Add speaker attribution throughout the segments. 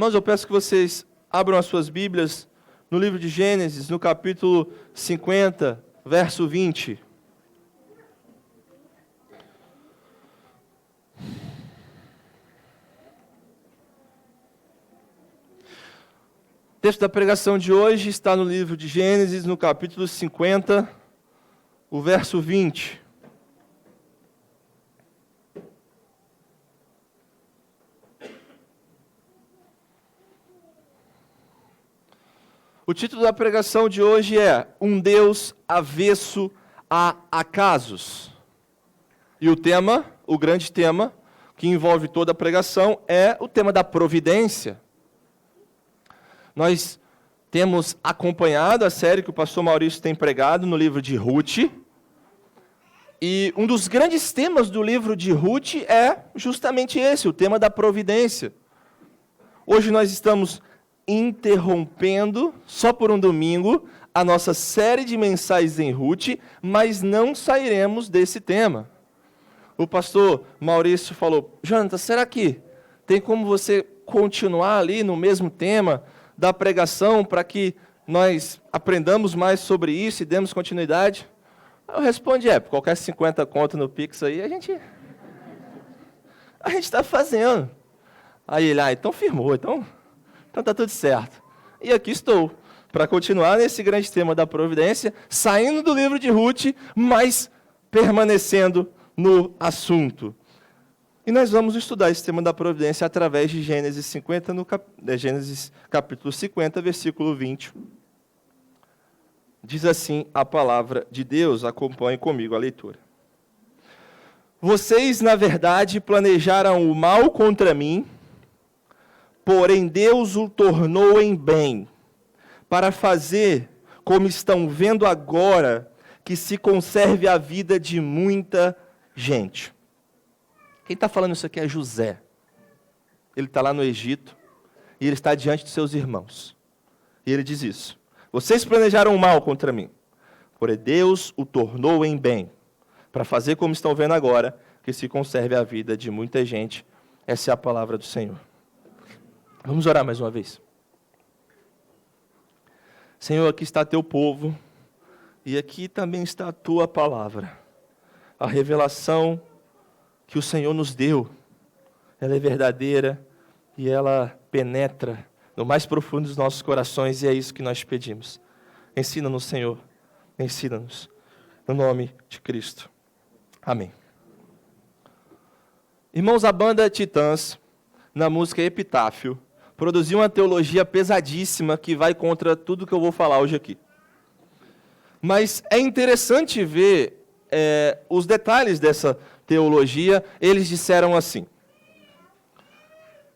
Speaker 1: Irmãos, eu peço que vocês abram as suas Bíblias no livro de Gênesis, no capítulo 50, verso 20. O texto da pregação de hoje está no livro de Gênesis, no capítulo 50, o verso 20. O título da pregação de hoje é Um Deus Avesso a Acasos. E o tema, o grande tema, que envolve toda a pregação, é o tema da providência. Nós temos acompanhado a série que o pastor Maurício tem pregado no livro de Ruth. E um dos grandes temas do livro de Ruth é justamente esse, o tema da providência. Hoje nós estamos interrompendo, só por um domingo, a nossa série de mensagens em Ruth, mas não sairemos desse tema. O pastor Maurício falou: Jonathan, será que tem como você continuar ali no mesmo tema da pregação para que nós aprendamos mais sobre isso e demos continuidade? Eu respondi: qualquer 50 conto no Pix aí, a gente está fazendo. Aí ele: então firmou, então está tudo certo. E aqui estou, para continuar nesse grande tema da providência, saindo do livro de Ruth, mas permanecendo no assunto. E nós vamos estudar esse tema da providência através de Gênesis 50, Gênesis capítulo 50, versículo 20. Diz assim a palavra de Deus, acompanhe comigo a leitura. Vocês, na verdade, planejaram o mal contra mim, porém Deus o tornou em bem, para fazer, como estão vendo agora, que se conserve a vida de muita gente. Quem está falando isso aqui é José. Ele está lá no Egito, e ele está diante de seus irmãos. E ele diz isso: vocês planejaram o mal contra mim, porém Deus o tornou em bem, para fazer, como estão vendo agora, que se conserve a vida de muita gente. Essa é a palavra do Senhor. Vamos orar mais uma vez. Senhor, aqui está teu povo, e aqui também está a tua palavra. A revelação que o Senhor nos deu, ela é verdadeira e ela penetra no mais profundo dos nossos corações, e é isso que nós pedimos. Ensina-nos, Senhor, ensina-nos, no nome de Cristo. Amém. Irmãos, a banda Titãs, na música Epitáfio, produziu uma teologia pesadíssima que vai contra tudo que eu vou falar hoje aqui. Mas é interessante ver os detalhes dessa teologia. Eles disseram assim: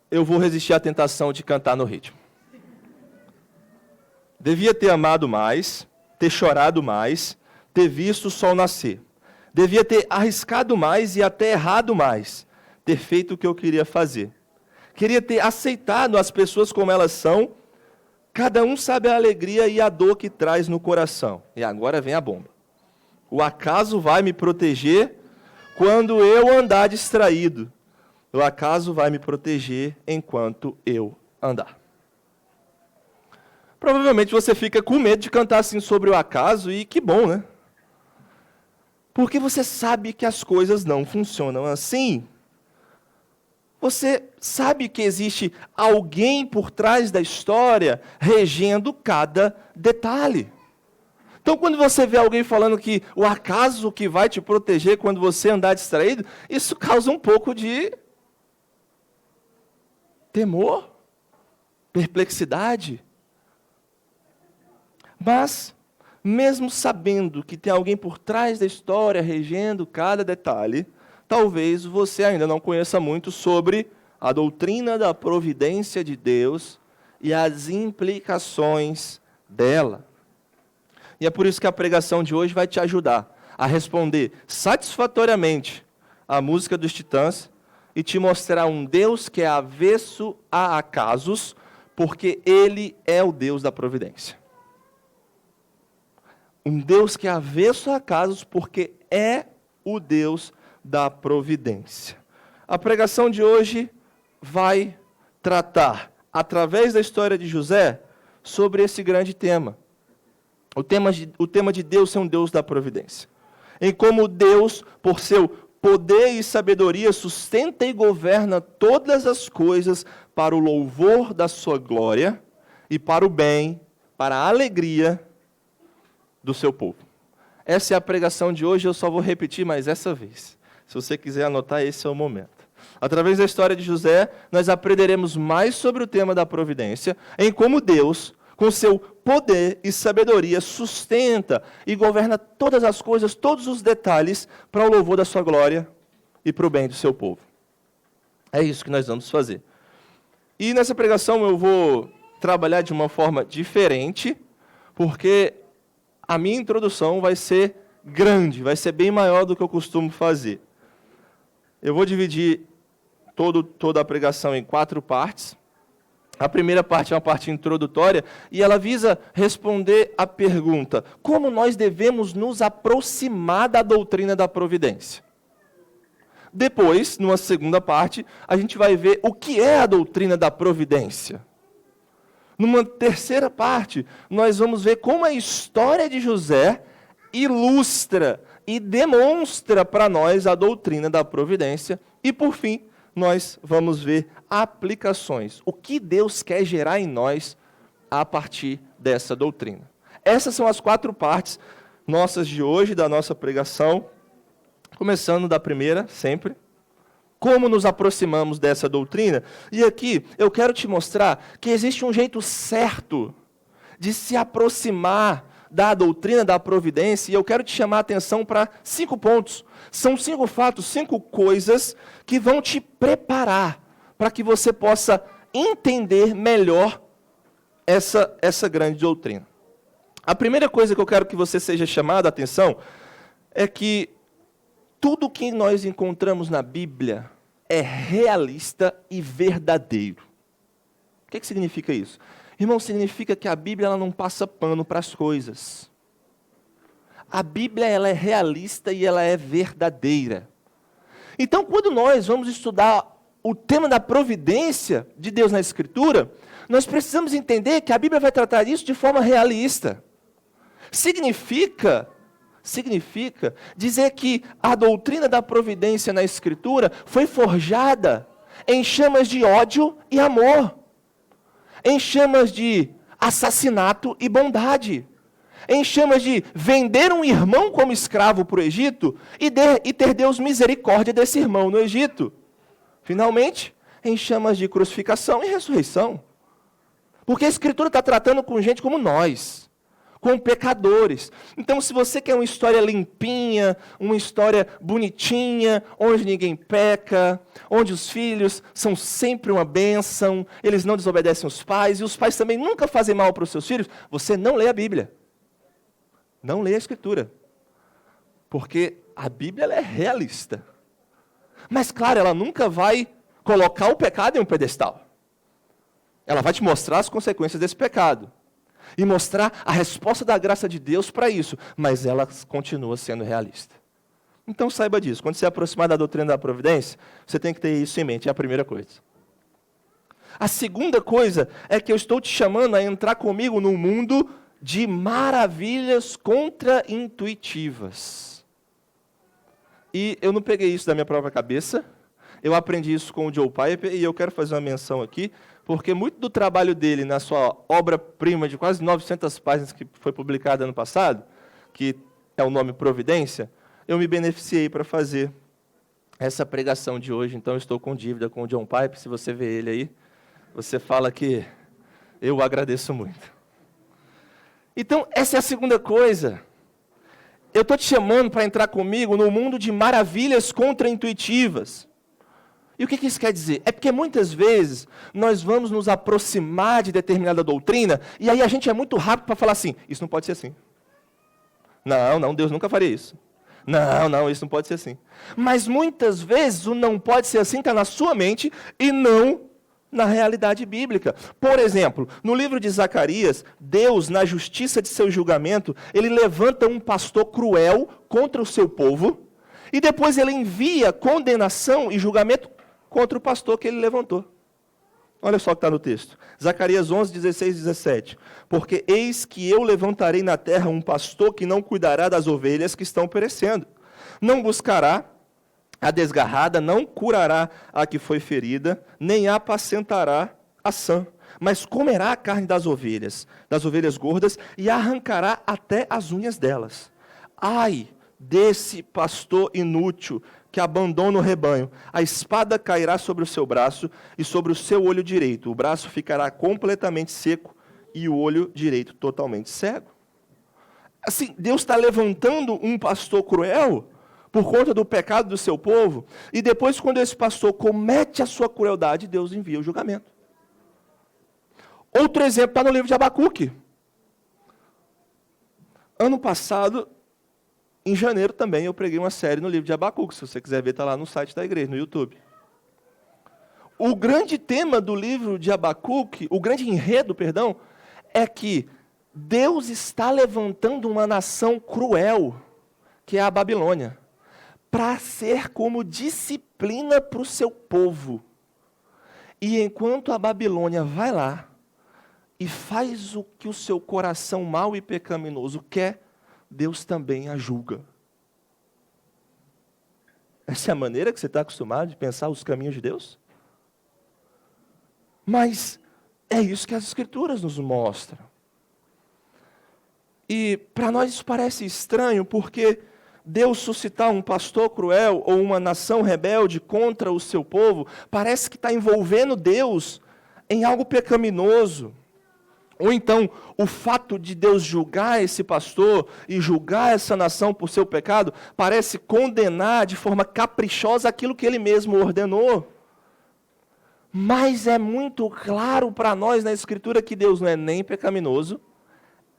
Speaker 1: eu vou resistir à tentação de cantar no ritmo. Devia ter amado mais, ter chorado mais, ter visto o sol nascer. Devia ter arriscado mais e até errado mais, ter feito o que eu queria fazer. Queria ter aceitado as pessoas como elas são. Cada um sabe a alegria e a dor que traz no coração. E agora vem a bomba. O acaso vai me proteger quando eu andar distraído. O acaso vai me proteger enquanto eu andar. Provavelmente você fica com medo de cantar assim sobre o acaso, e que bom, né? Porque você sabe que as coisas não funcionam assim. Você sabe que existe alguém por trás da história regendo cada detalhe. Então, quando você vê alguém falando que o acaso que vai te proteger quando você andar distraído, isso causa um pouco de temor, perplexidade. Mas, mesmo sabendo que tem alguém por trás da história regendo cada detalhe, talvez você ainda não conheça muito sobre a doutrina da providência de Deus e as implicações dela. E é por isso que a pregação de hoje vai te ajudar a responder satisfatoriamente a música dos Titãs e te mostrar um Deus que é avesso a acasos, porque Ele é o Deus da providência. Um Deus que é avesso a acasos, porque é o Deus da providência. A pregação de hoje vai tratar através da história de José, sobre esse grande tema. O tema de Deus ser um Deus da providência. Em como Deus, por seu poder e sabedoria, sustenta e governa todas as coisas para o louvor da sua glória e para o bem, para a alegria do seu povo. Essa é a pregação de hoje, eu só vou repetir mais essa vez. Se você quiser anotar, esse é o momento. Através da história de José, nós aprenderemos mais sobre o tema da providência, em como Deus, com seu poder e sabedoria, sustenta e governa todas as coisas, todos os detalhes, para o louvor da sua glória e para o bem do seu povo. É isso que nós vamos fazer. E nessa pregação eu vou trabalhar de uma forma diferente, porque a minha introdução vai ser grande, vai ser bem maior do que eu costumo fazer. Eu vou dividir toda a pregação em 4 partes. A primeira parte é uma parte introdutória e ela visa responder à pergunta: como nós devemos nos aproximar da doutrina da providência? Depois, numa segunda parte, a gente vai ver o que é a doutrina da providência. Numa terceira parte, nós vamos ver como a história de José ilustra e demonstra para nós a doutrina da providência. E, por fim, nós vamos ver aplicações. O que Deus quer gerar em nós a partir dessa doutrina. Essas são as 4 partes nossas de hoje, da nossa pregação. Começando da primeira, sempre. Como nos aproximamos dessa doutrina? E aqui eu quero te mostrar que existe um jeito certo de se aproximar da doutrina da providência, e eu quero te chamar a atenção para 5 pontos. São 5 fatos, 5 coisas que vão te preparar para que você possa entender melhor essa grande doutrina. A primeira coisa que eu quero que você seja chamado a atenção é que tudo que nós encontramos na Bíblia é realista e verdadeiro. O que significa isso? Irmão, significa que a Bíblia ela não passa pano para as coisas. A Bíblia ela é realista e ela é verdadeira. Então, quando nós vamos estudar o tema da providência de Deus na Escritura, nós precisamos entender que a Bíblia vai tratar isso de forma realista. Significa dizer que a doutrina da providência na Escritura foi forjada em chamas de ódio e amor, em chamas de assassinato e bondade, em chamas de vender um irmão como escravo para o Egito e ter Deus misericórdia desse irmão no Egito. Finalmente, em chamas de crucificação e ressurreição. Porque a Escritura está tratando com gente como nós, com pecadores. Então, se você quer uma história limpinha, uma história bonitinha, onde ninguém peca, onde os filhos são sempre uma bênção, eles não desobedecem os pais, e os pais também nunca fazem mal para os seus filhos, você não lê a Bíblia. Não lê a Escritura. Porque a Bíblia ela é realista. Mas, claro, ela nunca vai colocar o pecado em um pedestal. Ela vai te mostrar as consequências desse pecado. E mostrar a resposta da graça de Deus para isso, mas ela continua sendo realista. Então saiba disso, quando você aproximar da doutrina da providência, você tem que ter isso em mente, é a primeira coisa. A segunda coisa é que eu estou te chamando a entrar comigo num mundo de maravilhas contraintuitivas. E eu não peguei isso da minha própria cabeça, eu aprendi isso com o Joe Piper, e eu quero fazer uma menção aqui, porque muito do trabalho dele na sua obra-prima de quase 900 páginas que foi publicada ano passado, que é o nome Providência, eu me beneficiei para fazer essa pregação de hoje. Então, eu estou com dívida com o John Piper. Se você vê ele aí, você fala que eu agradeço muito. Então, essa é a segunda coisa. Eu estou te chamando para entrar comigo no mundo de maravilhas contraintuitivas. E o que isso quer dizer? É porque muitas vezes nós vamos nos aproximar de determinada doutrina e aí a gente é muito rápido para falar assim, isso não pode ser assim. Não, Deus nunca faria isso. Não, isso não pode ser assim. Mas muitas vezes o não pode ser assim está na sua mente e não na realidade bíblica. Por exemplo, no livro de Zacarias, Deus, na justiça de seu julgamento, ele levanta um pastor cruel contra o seu povo e depois ele envia condenação e julgamento contra o pastor que ele levantou. Olha só o que está no texto. Zacarias 11, 16 e 17. Porque eis que eu levantarei na terra um pastor que não cuidará das ovelhas que estão perecendo. Não buscará a desgarrada, não curará a que foi ferida, nem apacentará a sã. Mas comerá a carne das ovelhas gordas, e arrancará até as unhas delas. Ai desse pastor inútil que abandona o rebanho. A espada cairá sobre o seu braço e sobre o seu olho direito. O braço ficará completamente seco e o olho direito totalmente cego. Assim, Deus está levantando um pastor cruel por conta do pecado do seu povo, e depois, quando esse pastor comete a sua crueldade, Deus envia o julgamento. Outro exemplo está no livro de Abacuque. Ano passado, em janeiro também, eu preguei uma série no livro de Abacuque. Se você quiser ver, está lá no site da igreja, no YouTube. O grande tema do livro de Abacuque, o grande enredo, perdão, é que Deus está levantando uma nação cruel, que é a Babilônia, para ser como disciplina para o seu povo. E enquanto a Babilônia vai lá e faz o que o seu coração mau e pecaminoso quer, Deus também a julga. Essa é a maneira que você está acostumado de pensar os caminhos de Deus? Mas é isso que as Escrituras nos mostram. E para nós isso parece estranho, porque Deus suscitar um pastor cruel ou uma nação rebelde contra o seu povo, parece que está envolvendo Deus em algo pecaminoso. Ou então, o fato de Deus julgar esse pastor e julgar essa nação por seu pecado, parece condenar de forma caprichosa aquilo que ele mesmo ordenou. Mas é muito claro para nós na Escritura que Deus não é nem pecaminoso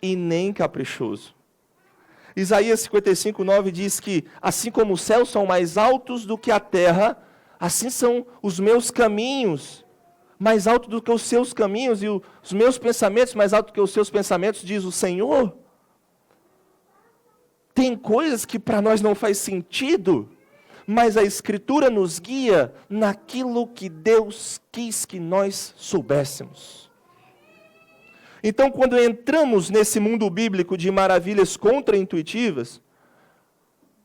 Speaker 1: e nem caprichoso. Isaías 55, 9 diz que, assim como os céus são mais altos do que a terra, assim são os meus caminhos mais alto do que os seus caminhos, e os meus pensamentos mais alto do que os seus pensamentos, diz o Senhor. Tem coisas que para nós não faz sentido, mas a Escritura nos guia naquilo que Deus quis que nós soubéssemos. Então, quando entramos nesse mundo bíblico de maravilhas contraintuitivas,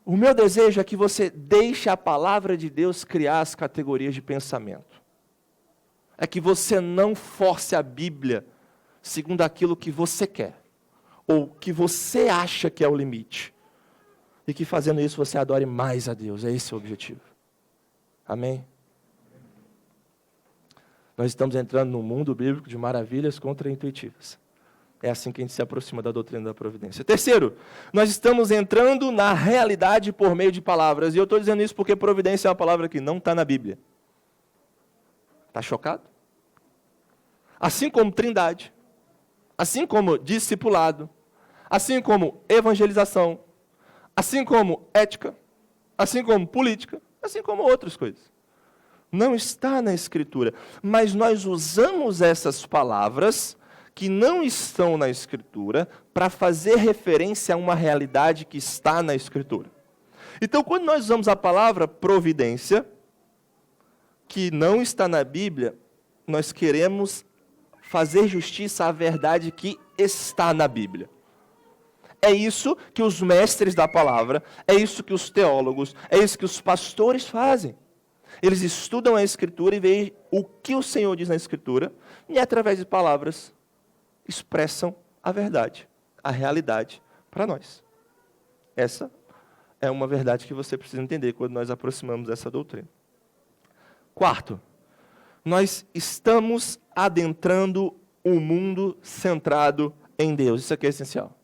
Speaker 1: o meu desejo é que você deixe a palavra de Deus criar as categorias de pensamento. É que você não force a Bíblia segundo aquilo que você quer, ou que você acha que é o limite. E que fazendo isso você adore mais a Deus. É esse o objetivo. Amém? Nós estamos entrando num mundo bíblico de maravilhas contraintuitivas. É assim que a gente se aproxima da doutrina da providência. Terceiro, nós estamos entrando na realidade por meio de palavras. E eu estou dizendo isso porque providência é uma palavra que não está na Bíblia. Está chocado? Assim como trindade, assim como discipulado, assim como evangelização, assim como ética, assim como política, assim como outras coisas. Não está na Escritura. Mas nós usamos essas palavras que não estão na Escritura para fazer referência a uma realidade que está na Escritura. Então, quando nós usamos a palavra providência, que não está na Bíblia, nós queremos fazer justiça à verdade que está na Bíblia. É isso que os mestres da palavra, é isso que os teólogos, é isso que os pastores fazem. Eles estudam a Escritura e veem o que o Senhor diz na Escritura, e através de palavras expressam a verdade, a realidade para nós. Essa é uma verdade que você precisa entender quando nós aproximamos dessa doutrina. Quarto, nós estamos adentrando um mundo centrado em Deus. Isso aqui é essencial.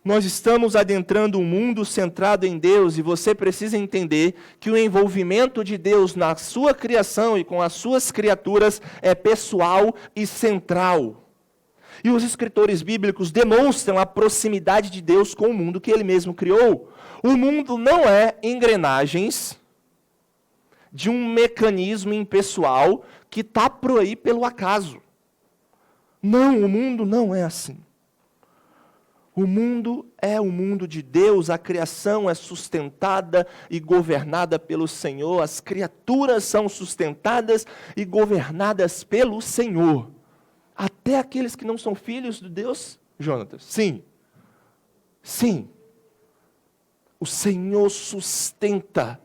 Speaker 1: Nós estamos adentrando um mundo centrado em Deus, e você precisa entender que o envolvimento de Deus na sua criação e com as suas criaturas é pessoal e central. E os escritores bíblicos demonstram a proximidade de Deus com o mundo que Ele mesmo criou. O mundo não é engrenagens de um mecanismo impessoal que está por aí pelo acaso. Não, o mundo não é assim. O mundo é o mundo de Deus, a criação é sustentada e governada pelo Senhor, as criaturas são sustentadas e governadas pelo Senhor. Até aqueles que não são filhos de Deus, Jonatas. Sim. Sim. O Senhor sustenta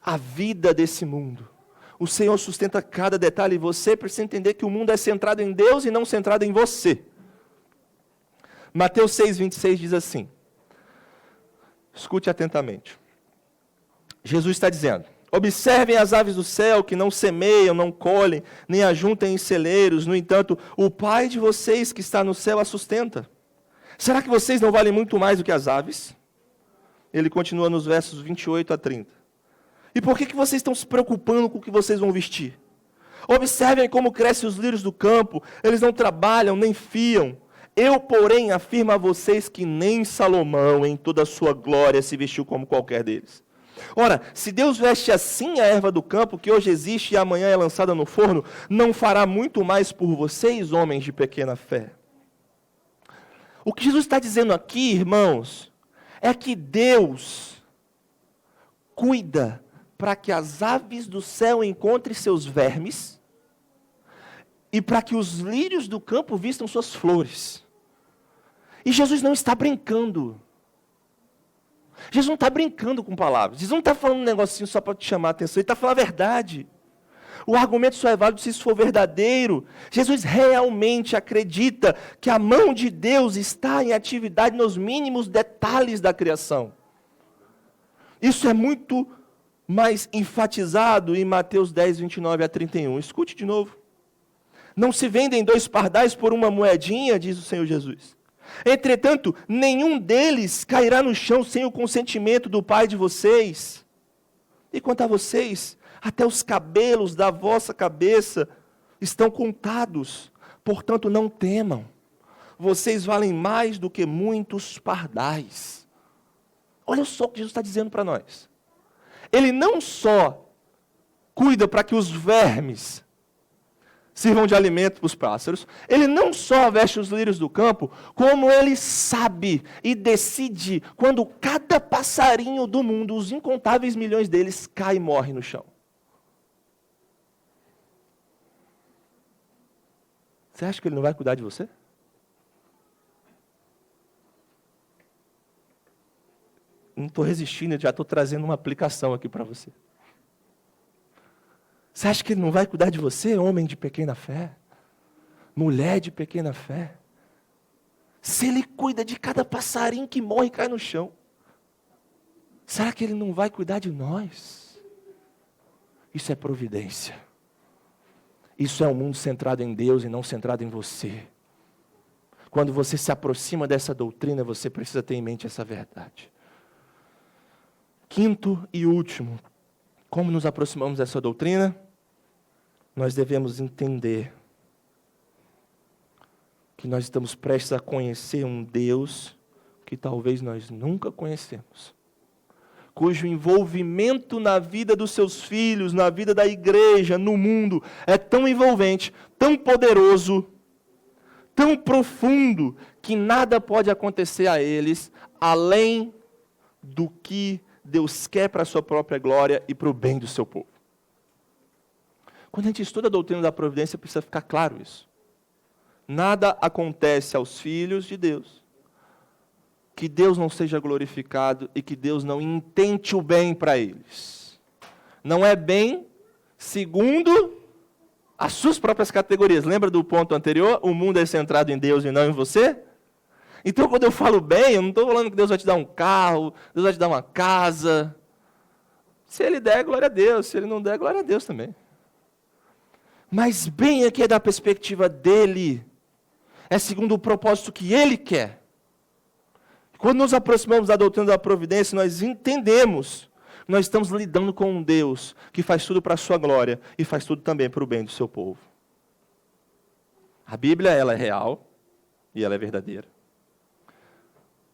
Speaker 1: a vida desse mundo. O Senhor sustenta cada detalhe e você precisa entender que o mundo é centrado em Deus e não centrado em você. Mateus 6,26 diz assim, escute atentamente. Jesus está dizendo, observem as aves do céu que não semeiam, não colhem, nem ajuntam em celeiros, no entanto, o Pai de vocês que está no céu a sustenta. Será que vocês não valem muito mais do que as aves? Ele continua nos versos 28 a 30. E por que vocês estão se preocupando com o que vocês vão vestir? Observem como crescem os lírios do campo, eles não trabalham, nem fiam. Eu, porém, afirmo a vocês que nem Salomão, em toda a sua glória, se vestiu como qualquer deles. Ora, se Deus veste assim a erva do campo, que hoje existe e amanhã é lançada no forno, não fará muito mais por vocês, homens de pequena fé. O que Jesus está dizendo aqui, irmãos, é que Deus cuida para que as aves do céu encontrem seus vermes e para que os lírios do campo vistam suas flores. E Jesus não está brincando. Jesus não está brincando com palavras. Jesus não está falando um negocinho só para te chamar a atenção. Ele está falando a verdade. O argumento só é válido se isso for verdadeiro. Jesus realmente acredita que a mão de Deus está em atividade nos mínimos detalhes da criação. Isso é muito mais enfatizado em Mateus 10, 29 a 31. Escute de novo. Não se vendem 2 pardais por uma moedinha, diz o Senhor Jesus. Entretanto, nenhum deles cairá no chão sem o consentimento do Pai de vocês. E quanto a vocês, até os cabelos da vossa cabeça estão contados. Portanto, não temam. Vocês valem mais do que muitos pardais. Olha só o que Jesus está dizendo para nós. Ele não só cuida para que os vermes sirvam de alimento para os pássaros, ele não só veste os lírios do campo, como ele sabe e decide quando cada passarinho do mundo, os incontáveis milhões deles, cai e morre no chão. Você acha que ele não vai cuidar de você? Não estou resistindo, eu já estou trazendo uma aplicação aqui para você. Você acha que ele não vai cuidar de você, homem de pequena fé? Mulher de pequena fé? Se ele cuida de cada passarinho que morre e cai no chão, será que ele não vai cuidar de nós? Isso é providência. Isso é um mundo centrado em Deus e não centrado em você. Quando você se aproxima dessa doutrina, você precisa ter em mente essa verdade. Quinto e último, como nos aproximamos dessa doutrina? Nós devemos entender que nós estamos prestes a conhecer um Deus que talvez nós nunca conhecemos, cujo envolvimento na vida dos seus filhos, na vida da igreja, no mundo, é tão envolvente, tão poderoso, tão profundo, que nada pode acontecer a eles, além do que Deus quer para a sua própria glória e para o bem do seu povo. Quando a gente estuda a doutrina da providência, precisa ficar claro isso. Nada acontece aos filhos de Deus que Deus não seja glorificado e que Deus não intente o bem para eles. Não é bem segundo as suas próprias categorias. Lembra do ponto anterior? O mundo é centrado em Deus e não em você? Então, quando eu falo bem, eu não estou falando que Deus vai te dar um carro, Deus vai te dar uma casa. Se Ele der, glória a Deus. Se Ele não der, glória a Deus também. Mas bem aqui é da perspectiva dEle. É segundo o propósito que Ele quer. Quando nos aproximamos da doutrina da providência, nós entendemos que nós estamos lidando com um Deus que faz tudo para a sua glória e faz tudo também para o bem do seu povo. A Bíblia, ela é real e ela é verdadeira.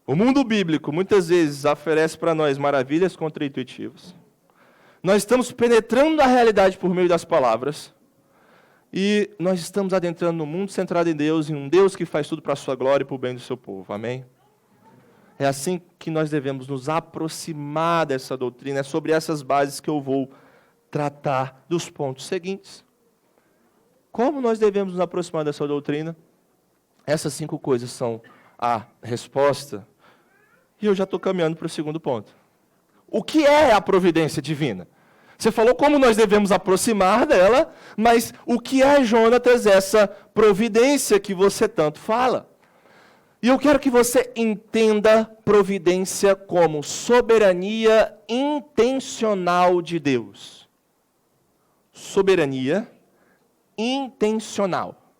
Speaker 1: O mundo bíblico, muitas vezes, oferece para nós maravilhas contra-intuitivas. Nós estamos penetrando a realidade por meio das palavras. E nós estamos adentrando no mundo centrado em Deus, em um Deus que faz tudo para a sua glória e para o bem do seu povo. Amém? É assim que nós devemos nos aproximar dessa doutrina. É sobre essas bases que eu vou tratar dos pontos seguintes. Como nós devemos nos aproximar dessa doutrina? Essas 5 coisas são a resposta. E eu já estou caminhando para o segundo ponto. O que é a providência divina? Você falou como nós devemos aproximar dela, mas o que é, Jonatas, essa providência que você tanto fala? E eu quero que você entenda providência como soberania intencional de Deus. Soberania intencional.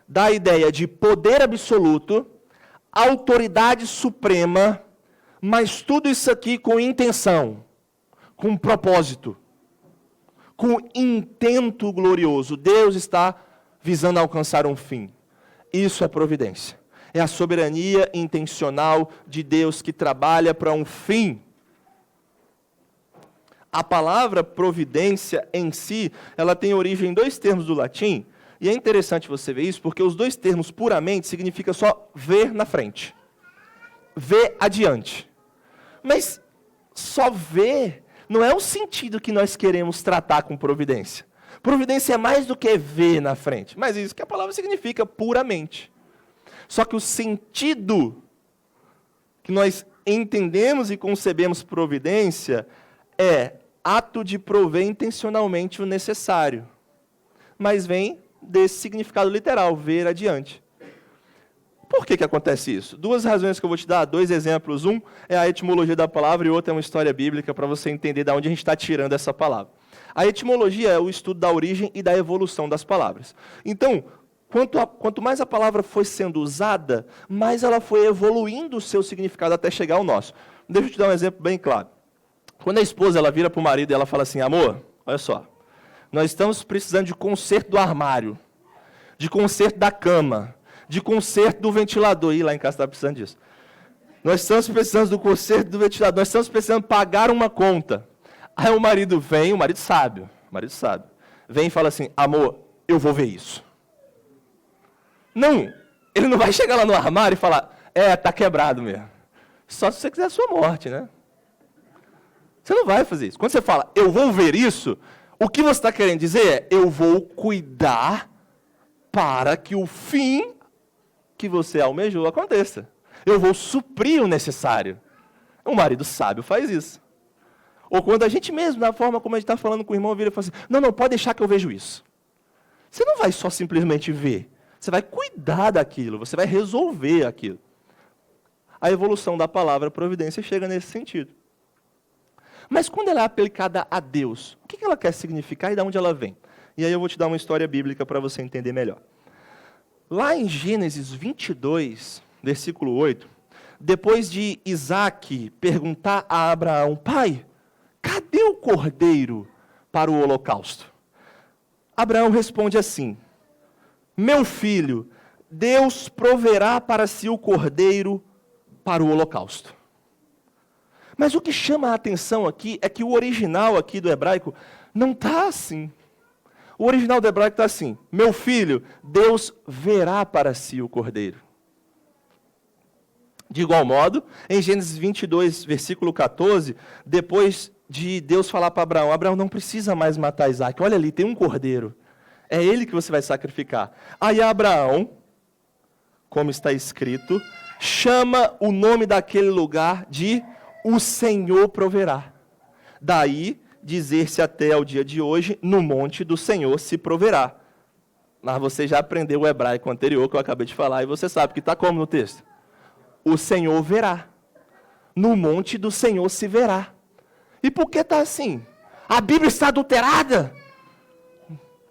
Speaker 1: Dá a ideia de poder absoluto, autoridade suprema, mas tudo isso aqui com intenção, com propósito, com intento glorioso. Deus está visando alcançar um fim. Isso é providência. É a soberania intencional de Deus que trabalha para um fim. A palavra providência em si, ela tem origem em 2 termos do latim, e é interessante você ver isso, porque os 2 termos puramente significam só ver na frente, ver adiante. Mas só ver não é o sentido que nós queremos tratar com providência. Providência é mais do que ver na frente, mas isso que a palavra significa puramente. Só que o sentido que nós entendemos e concebemos providência é ato de prover intencionalmente o necessário. Mas vem desse significado literal, ver adiante. Por que acontece isso? 2 razões que eu vou te dar, 2 exemplos. Um é a etimologia da palavra e outro é uma história bíblica para você entender de onde a gente está tirando essa palavra. A etimologia é o estudo da origem e da evolução das palavras. Então, quanto mais a palavra foi sendo usada, mais ela foi evoluindo o seu significado até chegar ao nosso. Deixa eu te dar um exemplo bem claro. Quando a esposa ela vira para o marido e ela fala assim, amor, olha só, nós estamos precisando de conserto do armário, de conserto da cama, de conserto do ventilador. Ih, lá em casa está precisando disso. Nós estamos precisando do conserto do ventilador, nós estamos precisando pagar uma conta. Aí o marido vem, o marido sabe, vem e fala assim, amor, eu vou ver isso. Não, ele não vai chegar lá no armário e falar, tá quebrado mesmo. Só se você quiser a sua morte, né? Você não vai fazer isso. Quando você fala, eu vou ver isso, o que você está querendo dizer é, eu vou cuidar para que o fim que você almejou aconteça. Eu vou suprir o necessário. Um marido sábio faz isso. Ou quando a gente mesmo, da forma como a gente está falando com o irmão, vira e fala assim, não, pode deixar que eu vejo isso. Você não vai só simplesmente ver. Você vai cuidar daquilo, você vai resolver aquilo. A evolução da palavra providência chega nesse sentido. Mas quando ela é aplicada a Deus, o que ela quer significar e de onde ela vem? E aí eu vou te dar uma história bíblica para você entender melhor. Lá em Gênesis 22, versículo 8, depois de Isaac perguntar a Abraão, pai, cadê o cordeiro para o holocausto? Abraão responde assim, meu filho, Deus proverá para si o cordeiro para o holocausto. Mas o que chama a atenção aqui é que o original aqui do hebraico não está assim. O original do hebraico está assim, meu filho, Deus verá para si o cordeiro. De igual modo, em Gênesis 22, versículo 14, depois de Deus falar para Abraão, Abraão não precisa mais matar Isaac, olha ali, tem um cordeiro. É ele que você vai sacrificar. Aí Abraão, como está escrito, chama o nome daquele lugar de o Senhor proverá. Daí, dizer-se até ao dia de hoje, no monte do Senhor se proverá. Mas você já aprendeu o hebraico anterior que eu acabei de falar, e você sabe que está como no texto? O Senhor verá. No monte do Senhor se verá. E por que está assim? A Bíblia está adulterada?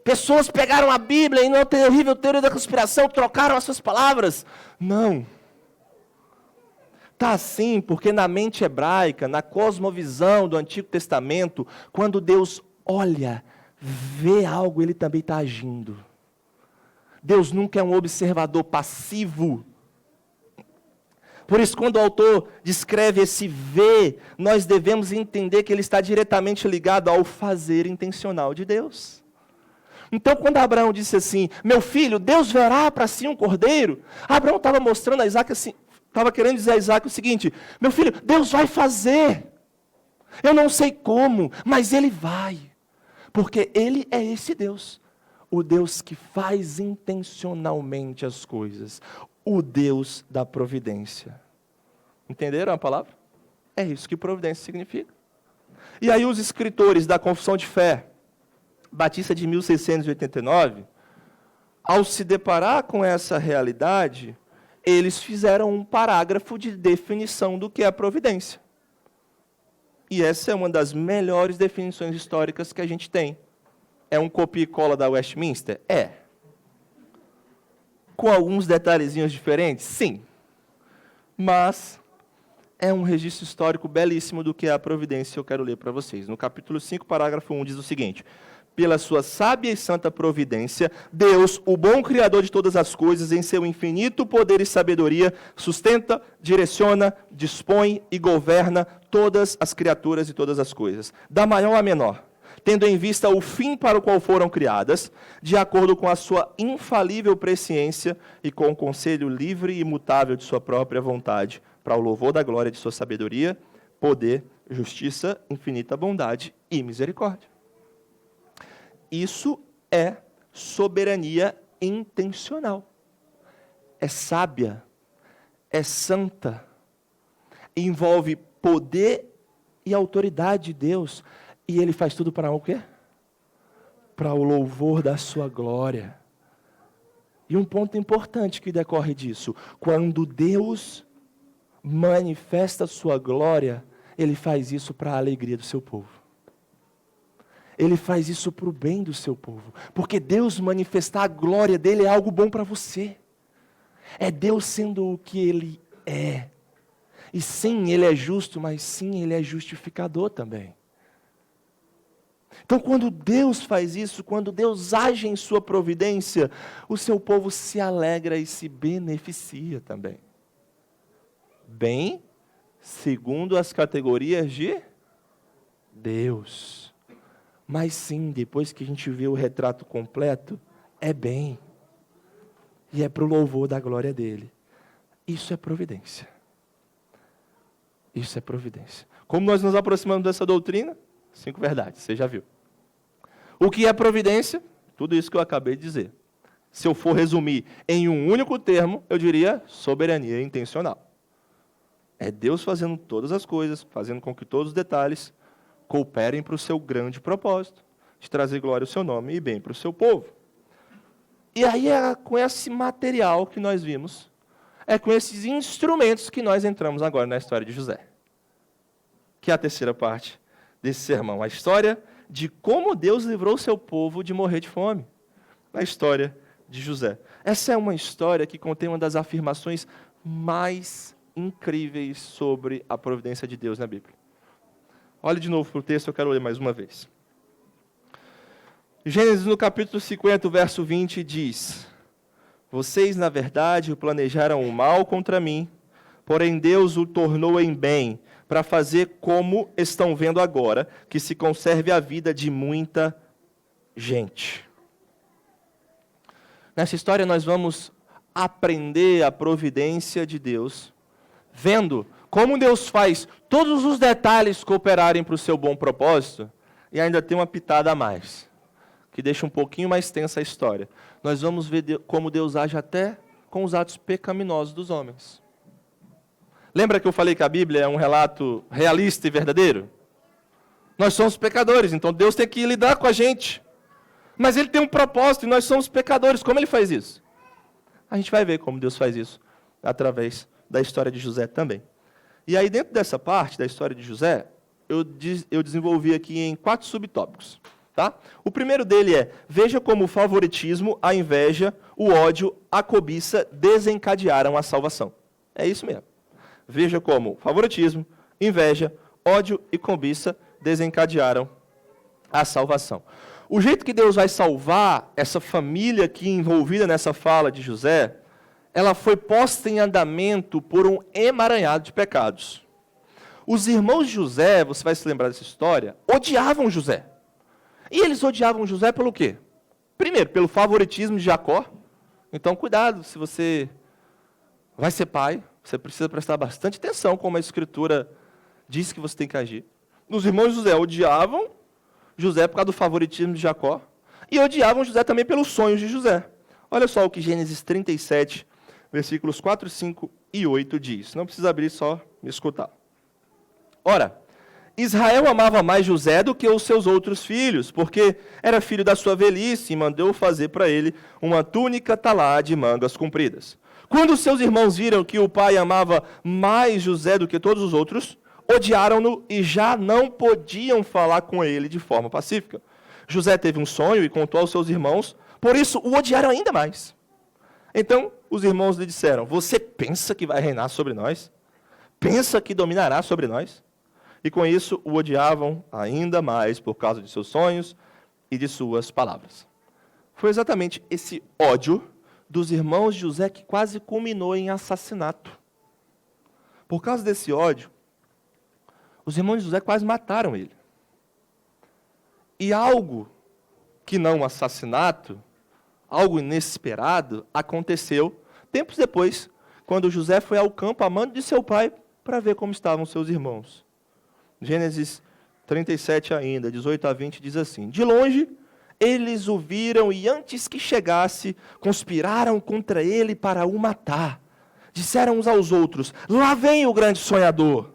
Speaker 1: Pessoas pegaram a Bíblia e, na terrível teoria da conspiração, trocaram as suas palavras? Não. Está assim porque na mente hebraica, na cosmovisão do Antigo Testamento, quando Deus olha, vê algo, Ele também está agindo. Deus nunca é um observador passivo. Por isso, quando o autor descreve esse ver, nós devemos entender que ele está diretamente ligado ao fazer intencional de Deus. Então, quando Abraão disse assim, meu filho, Deus verá para si um cordeiro, Abraão estava mostrando a Isaac assim, estava querendo dizer a Isaac o seguinte, meu filho, Deus vai fazer. Eu não sei como, mas Ele vai. Porque Ele é esse Deus. O Deus que faz intencionalmente as coisas. O Deus da providência. Entenderam a palavra? É isso que providência significa. E aí os escritores da Confissão de Fé Batista de 1689, ao se deparar com essa realidade, eles fizeram um parágrafo de definição do que é providência. E essa é uma das melhores definições históricas que a gente tem. É um copia e cola da Westminster? É. Com alguns detalhezinhos diferentes? Sim. Mas é um registro histórico belíssimo do que é a providência, eu quero ler para vocês. No capítulo 5, parágrafo 1, diz o seguinte: pela sua sábia e santa providência, Deus, o bom Criador de todas as coisas, em seu infinito poder e sabedoria, sustenta, direciona, dispõe e governa todas as criaturas e todas as coisas, da maior à menor, tendo em vista o fim para o qual foram criadas, de acordo com a sua infalível presciência e com o conselho livre e imutável de sua própria vontade, para o louvor da glória de sua sabedoria, poder, justiça, infinita bondade e misericórdia. Isso é soberania intencional. É sábia, é santa, envolve poder e autoridade de Deus. E Ele faz tudo para o quê? Para o louvor da sua glória. E um ponto importante que decorre disso: quando Deus manifesta a sua glória, Ele faz isso para a alegria do seu povo. Ele faz isso para o bem do seu povo. Porque Deus manifestar a glória dEle é algo bom para você. É Deus sendo o que Ele é. E sim, Ele é justo, mas sim, Ele é justificador também. Então, quando Deus faz isso, quando Deus age em sua providência, o seu povo se alegra e se beneficia também. Bem, segundo as categorias de Deus. Mas sim, depois que a gente vê o retrato completo, é bem. E é para o louvor da glória dele. Isso é providência. Isso é providência. Como nós nos aproximamos dessa doutrina? 5 verdades, você já viu. O que é providência? Tudo isso que eu acabei de dizer. Se eu for resumir em um único termo, eu diria soberania intencional. É Deus fazendo todas as coisas, fazendo com que todos os detalhes cooperem para o seu grande propósito, de trazer glória ao seu nome e bem para o seu povo. E aí é com esse material que nós vimos, é com esses instrumentos que nós entramos agora na história de José. Que é a terceira parte desse sermão, a história de como Deus livrou o seu povo de morrer de fome. A história de José. Essa é uma história que contém uma das afirmações mais incríveis sobre a providência de Deus na Bíblia. Olhe de novo para o texto, eu quero ler mais uma vez. Gênesis, no capítulo 50, verso 20, diz: vocês, na verdade, planejaram o mal contra mim, porém Deus o tornou em bem, para fazer como estão vendo agora, que se conserve a vida de muita gente. Nessa história nós vamos aprender a providência de Deus, vendo como Deus faz todos os detalhes cooperarem para o seu bom propósito, e ainda tem uma pitada a mais, que deixa um pouquinho mais tensa a história. Nós vamos ver como Deus age até com os atos pecaminosos dos homens. Lembra que eu falei que a Bíblia é um relato realista e verdadeiro? Nós somos pecadores, então Deus tem que lidar com a gente. Mas Ele tem um propósito e nós somos pecadores. Como Ele faz isso? A gente vai ver como Deus faz isso através da história de José também. E aí, dentro dessa parte da história de José, eu desenvolvi aqui em 4 subtópicos. Tá? O primeiro dele é: veja como o favoritismo, a inveja, o ódio, a cobiça desencadearam a salvação. É isso mesmo. Veja como favoritismo, inveja, ódio e cobiça desencadearam a salvação. O jeito que Deus vai salvar essa família aqui envolvida nessa fala de José, ela foi posta em andamento por um emaranhado de pecados. Os irmãos de José, você vai se lembrar dessa história, odiavam José. E eles odiavam José pelo quê? Primeiro, pelo favoritismo de Jacó. Então, cuidado, se você vai ser pai, você precisa prestar bastante atenção como a Escritura diz que você tem que agir. Os irmãos de José odiavam José por causa do favoritismo de Jacó e odiavam José também pelos sonhos de José. Olha só o que Gênesis 37, versículos 4, 5 e 8 diz. Não precisa abrir, só me escutar. Ora, Israel amava mais José do que os seus outros filhos, porque era filho da sua velhice e mandou fazer para ele uma túnica talá de mangas compridas. Quando seus irmãos viram que o pai amava mais José do que todos os outros, odiaram-no e já não podiam falar com ele de forma pacífica. José teve um sonho e contou aos seus irmãos, por isso o odiaram ainda mais. Então os irmãos lhe disseram: você pensa que vai reinar sobre nós? Pensa que dominará sobre nós? E com isso o odiavam ainda mais por causa de seus sonhos e de suas palavras. Foi exatamente esse ódio dos irmãos de José que quase culminou em assassinato. Por causa desse ódio, os irmãos de José quase mataram ele. E algo que não assassinato, algo inesperado, aconteceu tempos depois, quando José foi ao campo amando de seu pai para ver como estavam seus irmãos. Gênesis 37 ainda, 18 a 20, diz assim: de longe, eles o viram e antes que chegasse, conspiraram contra ele para o matar. Disseram uns aos outros: lá vem o grande sonhador.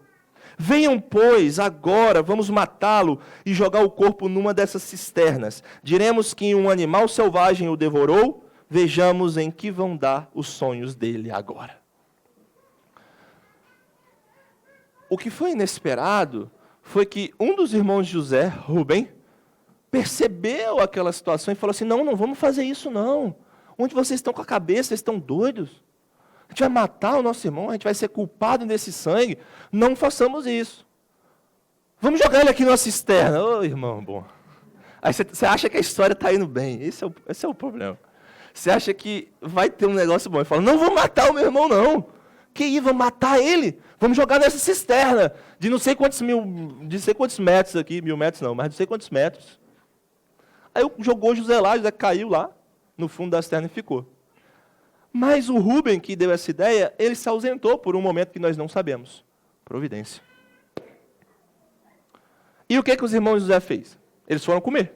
Speaker 1: Venham, pois, agora, vamos matá-lo e jogar o corpo numa dessas cisternas. Diremos que um animal selvagem o devorou, vejamos em que vão dar os sonhos dele agora. O que foi inesperado foi que um dos irmãos de José, Rubem, percebeu aquela situação e falou assim: não vamos fazer isso não. Onde vocês estão com a cabeça? Vocês estão doidos? A gente vai matar o nosso irmão, a gente vai ser culpado desse sangue. Não façamos isso. Vamos jogar ele aqui numa cisterna. Ô, irmão, bom. Aí você acha que a história está indo bem. Esse é o problema. Você acha que vai ter um negócio bom. E fala: não vou matar o meu irmão, não. Que ir, vamos matar ele. Vamos jogar nessa cisterna de não sei quantos metros aqui. 1.000 metros não, mas não sei quantos metros. Aí jogou José lá, José caiu lá no fundo da cisterna e ficou. Mas o Rubem, que deu essa ideia, ele se ausentou por um momento que nós não sabemos. Providência. E o que os irmãos de José fez? Eles foram comer.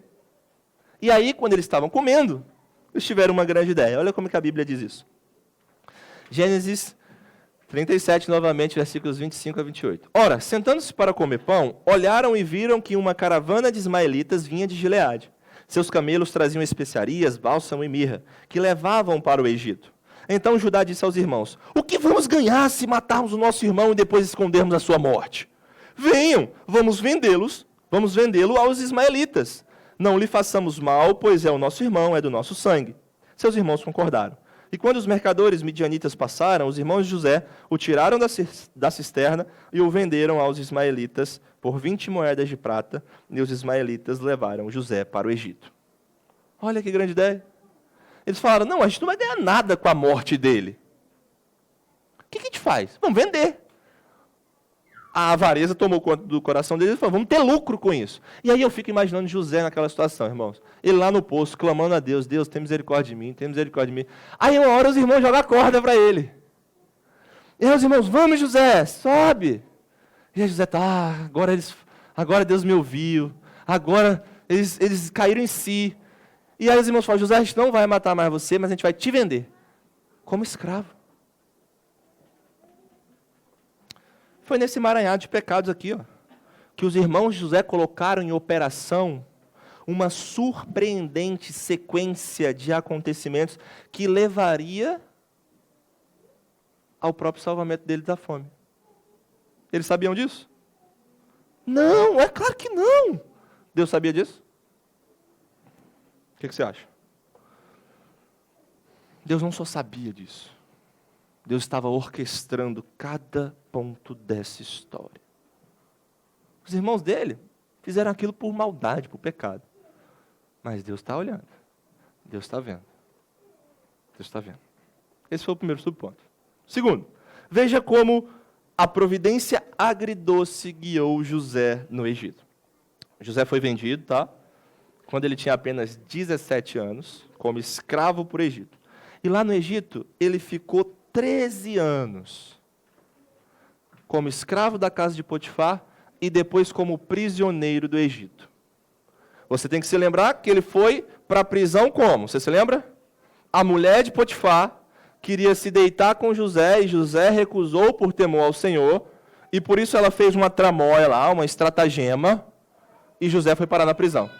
Speaker 1: E aí, quando eles estavam comendo, eles tiveram uma grande ideia. Olha como que a Bíblia diz isso. Gênesis 37, novamente, versículos 25 a 28. Ora, sentando-se para comer pão, olharam e viram que uma caravana de ismaelitas vinha de Gileade. Seus camelos traziam especiarias, bálsamo e mirra, que levavam para o Egito. Então Judá disse aos irmãos: o que vamos ganhar se matarmos o nosso irmão e depois escondermos a sua morte? Venham, vamos vendê-lo aos ismaelitas. Não lhe façamos mal, pois é o nosso irmão, é do nosso sangue. Seus irmãos concordaram. E quando os mercadores midianitas passaram, os irmãos de José o tiraram da cisterna e o venderam aos ismaelitas por 20 moedas de prata, e os ismaelitas levaram José para o Egito. Olha que grande ideia. Eles falaram: não, a gente não vai ganhar nada com a morte dele. O que a gente faz? Vamos vender. A avareza tomou conta do coração deles e falou: vamos ter lucro com isso. E aí eu fico imaginando José naquela situação, irmãos. Ele lá no poço, clamando a Deus: Deus, tem misericórdia de mim, tem misericórdia de mim. Aí uma hora os irmãos jogam a corda para ele. E aí os irmãos: vamos, José, sobe. E aí José está: agora Deus me ouviu. Agora eles caíram em si. E aí os irmãos falam: José, a gente não vai matar mais você, mas a gente vai te vender como escravo. Foi nesse emaranhado de pecados aqui, ó, que os irmãos de José colocaram em operação uma surpreendente sequência de acontecimentos que levaria ao próprio salvamento dele da fome. Eles sabiam disso? Não, é claro que não. Deus sabia disso? O que você acha? Deus não só sabia disso. Deus estava orquestrando cada ponto dessa história. Os irmãos dele fizeram aquilo por maldade, por pecado. Mas Deus está olhando. Deus está vendo. Deus está vendo. Esse foi o primeiro subponto. Segundo, veja como a providência agridoce guiou José no Egito. José foi vendido, tá? quando ele tinha apenas 17 anos, como escravo por Egito. E lá no Egito, ele ficou 13 anos como escravo da casa de Potifar e depois como prisioneiro do Egito. Você tem que se lembrar que ele foi para a prisão como? Você se lembra? A mulher de Potifar queria se deitar com José e José recusou por temor ao Senhor e por isso ela fez uma tramóia lá, uma estratagema e José foi parar na prisão.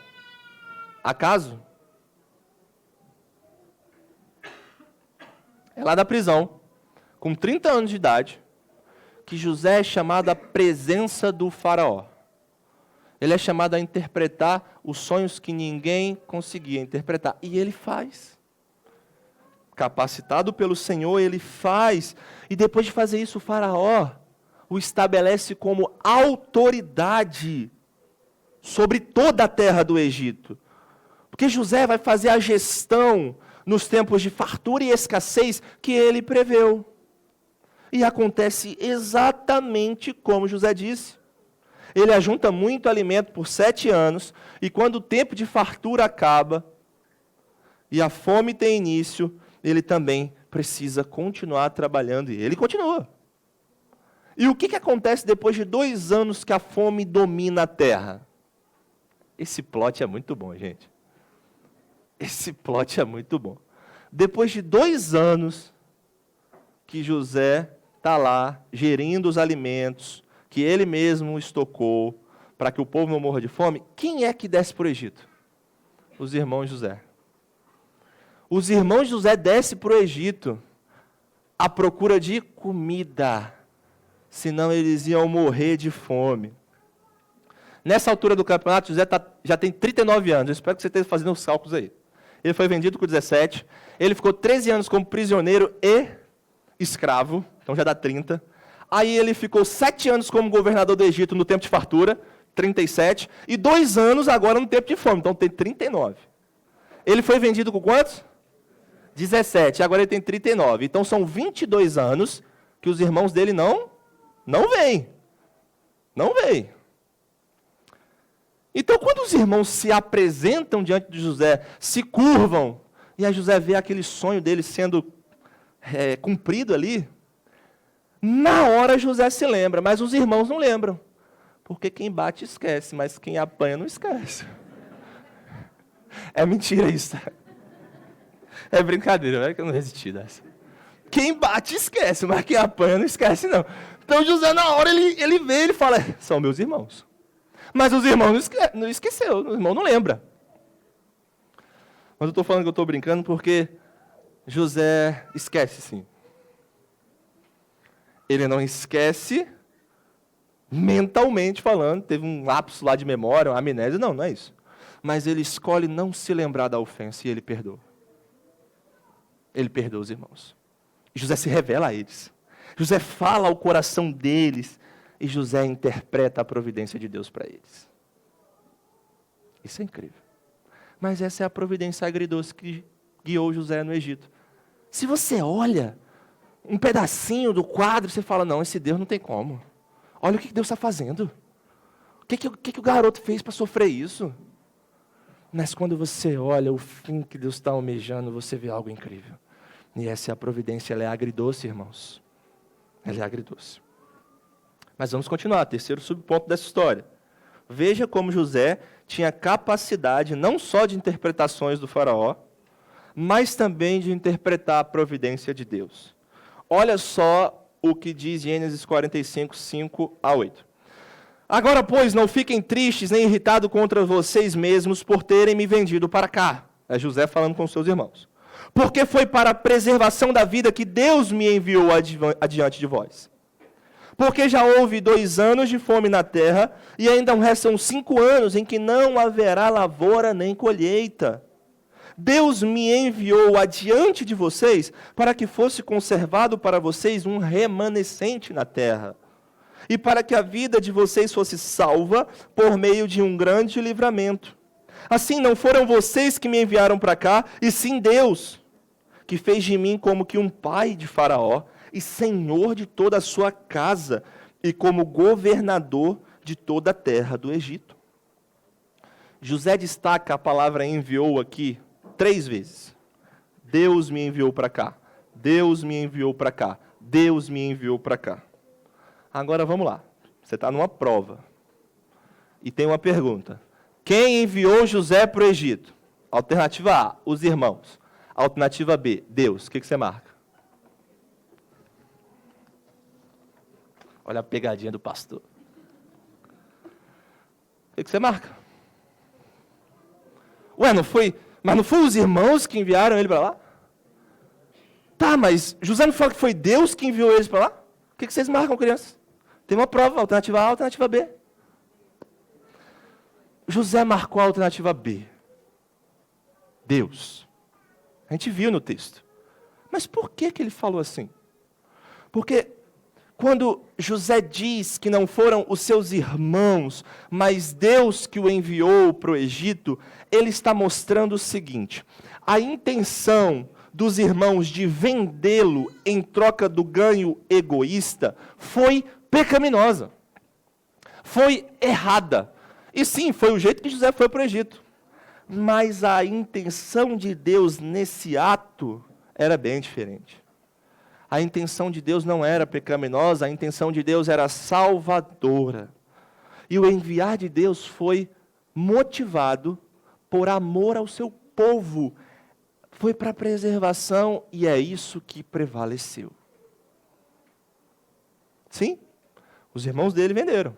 Speaker 1: Acaso? É lá da prisão, com 30 anos de idade, que José é chamado à presença do faraó. Ele é chamado a interpretar os sonhos que ninguém conseguia interpretar. E ele faz. Capacitado pelo Senhor, ele faz. E depois de fazer isso, o faraó o estabelece como autoridade sobre toda a terra do Egito. Porque José vai fazer a gestão nos tempos de fartura e escassez que ele preveu. E acontece exatamente como José disse. Ele ajunta muito alimento por 7 anos, e quando o tempo de fartura acaba, e a fome tem início, ele também precisa continuar trabalhando, e ele continua. E o que acontece depois de 2 anos que a fome domina a terra? Esse plot é muito bom, gente. Esse plot é muito bom. Depois de 2 anos que José está lá, gerindo os alimentos, que ele mesmo estocou, para que o povo não morra de fome, quem é que desce para o Egito? Os irmãos de José. Os irmãos de José descem para o Egito à procura de comida, senão eles iam morrer de fome. Nessa altura do campeonato, José já tem 39 anos, eu espero que você esteja fazendo os cálculos aí. Ele foi vendido com 17, ele ficou 13 anos como prisioneiro e escravo, então já dá 30. Aí ele ficou 7 anos como governador do Egito no tempo de fartura, 37, e 2 anos agora no tempo de fome, então tem 39. Ele foi vendido com quantos? 17, agora ele tem 39. Então são 22 anos que os irmãos dele não vêm. Não vêm. Então quando os irmãos se apresentam diante de José, se curvam, e aí José vê aquele sonho dele sendo cumprido ali, na hora José se lembra, mas os irmãos não lembram. Porque quem bate esquece, mas quem apanha não esquece. É mentira isso. É brincadeira, não é que eu não resisti dessa. Quem bate esquece, mas quem apanha não esquece não. Então José na hora ele vê, ele fala, são meus irmãos. Mas os irmãos não esqueceu, o irmão não lembra. Mas eu estou falando que eu estou brincando porque José esquece sim. Ele não esquece, mentalmente falando, teve um lapso lá de memória, uma amnésia, não é isso. Mas ele escolhe não se lembrar da ofensa e ele perdoa. Ele perdoa os irmãos. E José se revela a eles. José fala ao coração deles e José interpreta a providência de Deus para eles. Isso é incrível. Mas essa é a providência agridoce que guiou José no Egito. Se você olha um pedacinho do quadro, você fala, não, esse Deus não tem como. Olha o que Deus está fazendo. O que o garoto fez para sofrer isso? Mas quando você olha o fim que Deus está almejando, você vê algo incrível. E essa é a providência, ela é agridoce, irmãos. Ela é agridoce. Mas vamos continuar, terceiro subponto dessa história. Veja como José tinha capacidade não só de interpretações do faraó, mas também de interpretar a providência de Deus. Olha só o que diz Gênesis 45, 5 a 8. Agora, pois, não fiquem tristes nem irritados contra vocês mesmos por terem me vendido para cá. É José falando com seus irmãos. Porque foi para a preservação da vida que Deus me enviou adiante de vós. Porque já houve 2 anos de fome na terra, e ainda restam 5 anos em que não haverá lavoura nem colheita. Deus me enviou adiante de vocês para que fosse conservado para vocês um remanescente na terra, e para que a vida de vocês fosse salva por meio de um grande livramento. Assim, não foram vocês que me enviaram para cá, e sim Deus, que fez de mim como que um pai de Faraó, e senhor de toda a sua casa, e como governador de toda a terra do Egito. José destaca a palavra enviou aqui 3 vezes. Deus me enviou para cá. Deus me enviou para cá. Deus me enviou para cá. Agora vamos lá. Você está numa prova. E tem uma pergunta. Quem enviou José para o Egito? Alternativa A, os irmãos. Alternativa B, Deus. O que você marca? Olha a pegadinha do pastor. O que você marca? Ué, mas não foi os irmãos que enviaram ele para lá? Tá, mas José não falou que foi Deus que enviou eles para lá? O que vocês marcam, crianças? Tem uma prova, alternativa A, alternativa B. José marcou a alternativa B. Deus. A gente viu no texto. Mas por que ele falou assim? Porque quando José diz que não foram os seus irmãos, mas Deus que o enviou para o Egito, ele está mostrando o seguinte: a intenção dos irmãos de vendê-lo em troca do ganho egoísta foi pecaminosa, foi errada. E sim, foi o jeito que José foi para o Egito. Mas a intenção de Deus nesse ato era bem diferente. A intenção de Deus não era pecaminosa, a intenção de Deus era salvadora. E o enviar de Deus foi motivado por amor ao seu povo. Foi para a preservação e é isso que prevaleceu. Sim, os irmãos dele venderam.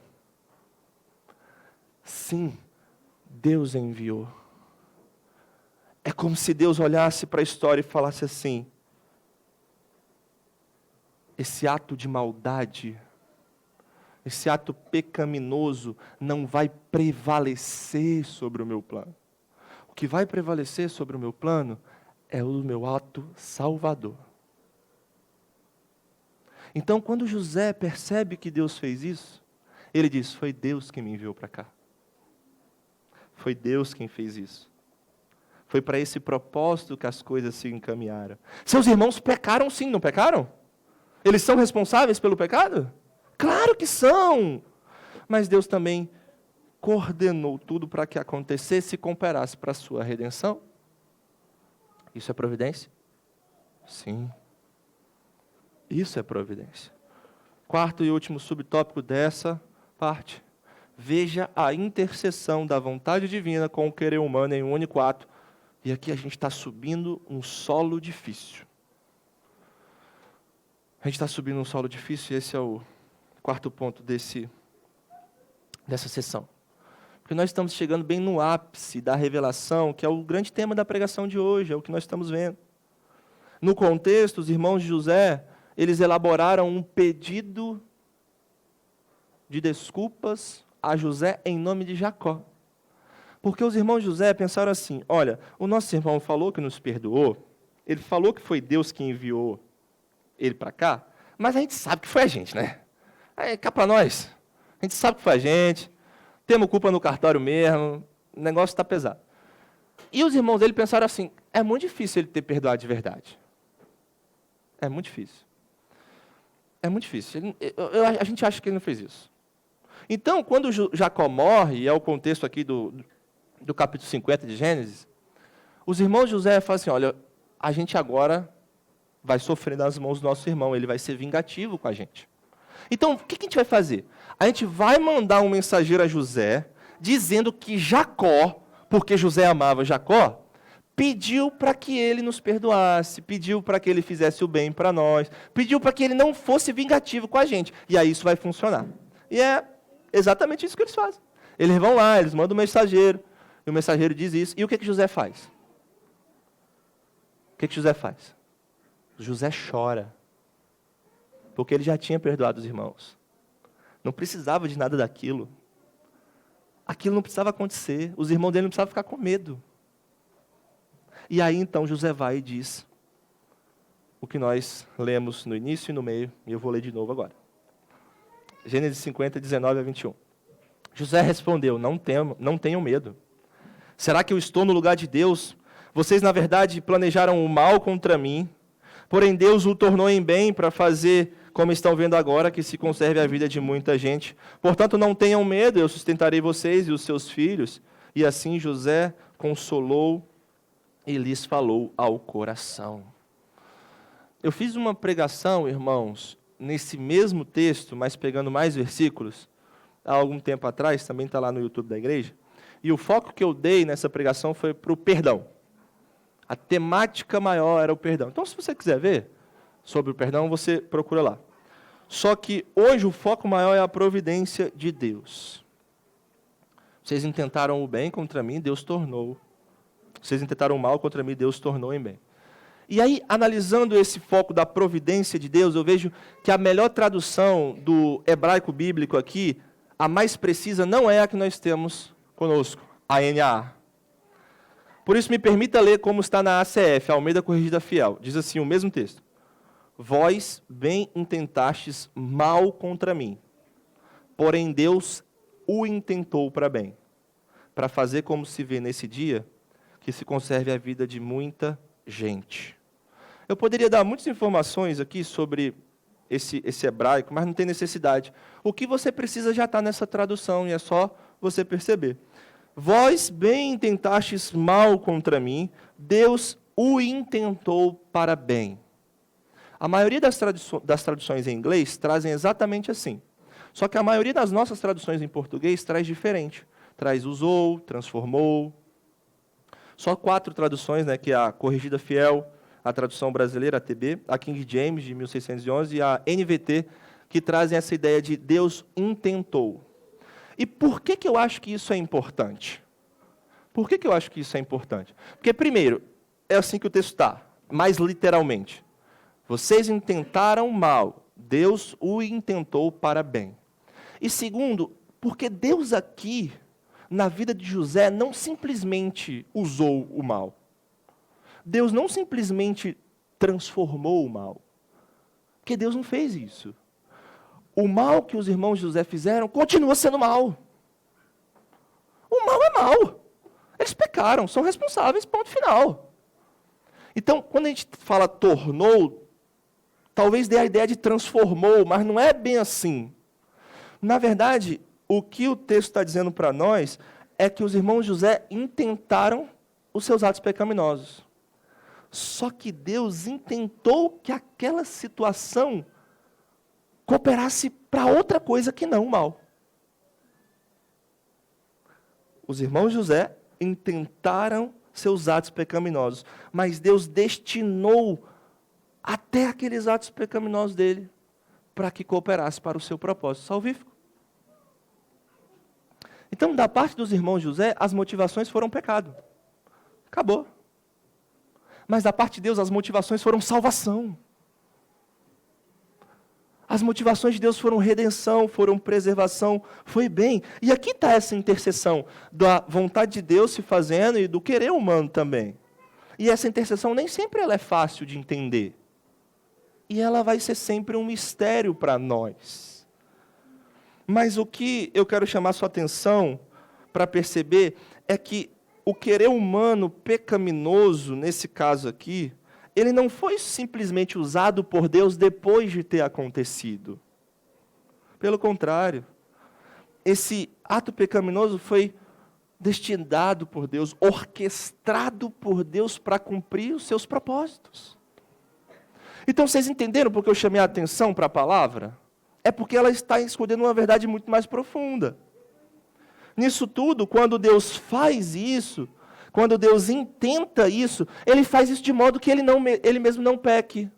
Speaker 1: Sim, Deus enviou. É como se Deus olhasse para a história e falasse assim: esse ato de maldade, esse ato pecaminoso não vai prevalecer sobre o meu plano. O que vai prevalecer sobre o meu plano é o meu ato salvador. Então, quando José percebe que Deus fez isso, ele diz: foi Deus que me enviou para cá. Foi Deus quem fez isso. Foi para esse propósito que as coisas se encaminharam. Seus irmãos pecaram sim, não pecaram? Eles são responsáveis pelo pecado? Claro que são! Mas Deus também coordenou tudo para que acontecesse e cooperasse para a sua redenção. Isso é providência? Sim. Isso é providência. Quarto e último subtópico dessa parte. Veja a interseção da vontade divina com o querer humano em um único ato. E aqui a gente está subindo um solo difícil. A gente está subindo um solo difícil e esse é o quarto ponto dessa sessão. Porque nós estamos chegando bem no ápice da revelação, que é o grande tema da pregação de hoje, é o que nós estamos vendo. No contexto, os irmãos de José, eles elaboraram um pedido de desculpas a José em nome de Jacó. Porque os irmãos de José pensaram assim: olha, o nosso irmão falou que nos perdoou, ele falou que foi Deus que enviou ele para cá, mas a gente sabe que foi a gente, né? Aí, cá para nós, a gente sabe que foi a gente, temos culpa no cartório mesmo, o negócio está pesado. E os irmãos dele pensaram assim: é muito difícil ele ter perdoado de verdade. É muito difícil. É muito difícil. A gente acha que ele não fez isso. Então, quando Jacó morre, e é o contexto aqui do capítulo 50 de Gênesis, os irmãos de José falam assim: olha, a gente agora vai sofrer nas mãos do nosso irmão, ele vai ser vingativo com a gente. Então, o que a gente vai fazer? A gente vai mandar um mensageiro a José, dizendo que Jacó, porque José amava Jacó, pediu para que ele nos perdoasse, pediu para que ele fizesse o bem para nós, pediu para que ele não fosse vingativo com a gente. E aí isso vai funcionar. E é exatamente isso que eles fazem. Eles vão lá, eles mandam um mensageiro, e o mensageiro diz isso. E o que José faz? O que José faz? José chora, porque ele já tinha perdoado os irmãos. Não precisava de nada daquilo. Aquilo não precisava acontecer. Os irmãos dele não precisavam ficar com medo. E aí então José vai e diz o que nós lemos no início e no meio, e eu vou ler de novo agora. Gênesis 50, 19 a 21. José respondeu: não tenham medo. Será que eu estou no lugar de Deus? Vocês, na verdade, planejaram o mal contra mim, porém Deus o tornou em bem para fazer, como estão vendo agora, que se conserve a vida de muita gente. Portanto, não tenham medo, eu sustentarei vocês e os seus filhos. E assim José consolou e lhes falou ao coração. Eu fiz uma pregação, irmãos, nesse mesmo texto, mas pegando mais versículos, há algum tempo atrás, também está lá no YouTube da igreja, e o foco que eu dei nessa pregação foi para o perdão. A temática maior era o perdão. Então, se você quiser ver sobre o perdão, você procura lá. Só que hoje o foco maior é a providência de Deus. Vocês intentaram o bem contra mim, Deus tornou. Vocês intentaram o mal contra mim, Deus tornou em bem. E aí, analisando esse foco da providência de Deus, eu vejo que a melhor tradução do hebraico bíblico aqui, a mais precisa, não é a que nós temos conosco, a NAA. Por isso, me permita ler como está na ACF, Almeida Corrigida Fiel. Diz assim, o mesmo texto. Vós bem intentastes mal contra mim, porém Deus o intentou para bem, para fazer como se vê nesse dia, que se conserve a vida de muita gente. Eu poderia dar muitas informações aqui sobre esse hebraico, mas não tem necessidade. O que você precisa já está nessa tradução, e é só você perceber. Vós bem intentastes mal contra mim, Deus o intentou para bem. A maioria das traduções em inglês trazem exatamente assim. Só que a maioria das nossas traduções em português traz diferente. Traz usou, transformou. Só 4 traduções, né, que é a Corrigida Fiel, a tradução brasileira, a TB, a King James, de 1611, e a NVT, que trazem essa ideia de Deus intentou. E por que eu acho que isso é importante? Por que eu acho que isso é importante? Porque, primeiro, é assim que o texto está, mais literalmente. Vocês intentaram mal, Deus o intentou para bem. E segundo, porque Deus aqui, na vida de José, não simplesmente usou o mal. Deus não simplesmente transformou o mal. Porque Deus não fez isso. O mal que os irmãos de José fizeram continua sendo mal. O mal é mal. Eles pecaram, são responsáveis, ponto final. Então, quando a gente fala tornou, talvez dê a ideia de transformou, mas não é bem assim. Na verdade, o que o texto está dizendo para nós é que os irmãos de José intentaram os seus atos pecaminosos. Só que Deus intentou que aquela situação cooperasse para outra coisa que não o mal. Os irmãos de José intentaram seus atos pecaminosos, mas Deus destinou até aqueles atos pecaminosos dele para que cooperasse para o seu propósito salvífico. Então, da parte dos irmãos de José, as motivações foram pecado. Acabou. Mas da parte de Deus, as motivações foram salvação. As motivações de Deus foram redenção, foram preservação, foi bem. E aqui está essa interseção da vontade de Deus se fazendo e do querer humano também. E essa interseção nem sempre ela é fácil de entender. E ela vai ser sempre um mistério para nós. Mas o que eu quero chamar sua atenção para perceber é que o querer humano pecaminoso, nesse caso aqui, ele não foi simplesmente usado por Deus depois de ter acontecido. Pelo contrário, esse ato pecaminoso foi destinado por Deus, orquestrado por Deus para cumprir os seus propósitos. Então, vocês entenderam por que eu chamei a atenção para a palavra? É porque ela está escondendo uma verdade muito mais profunda. Nisso tudo, quando Deus faz isso, quando Deus intenta isso, Ele faz isso de modo que Ele mesmo não peque.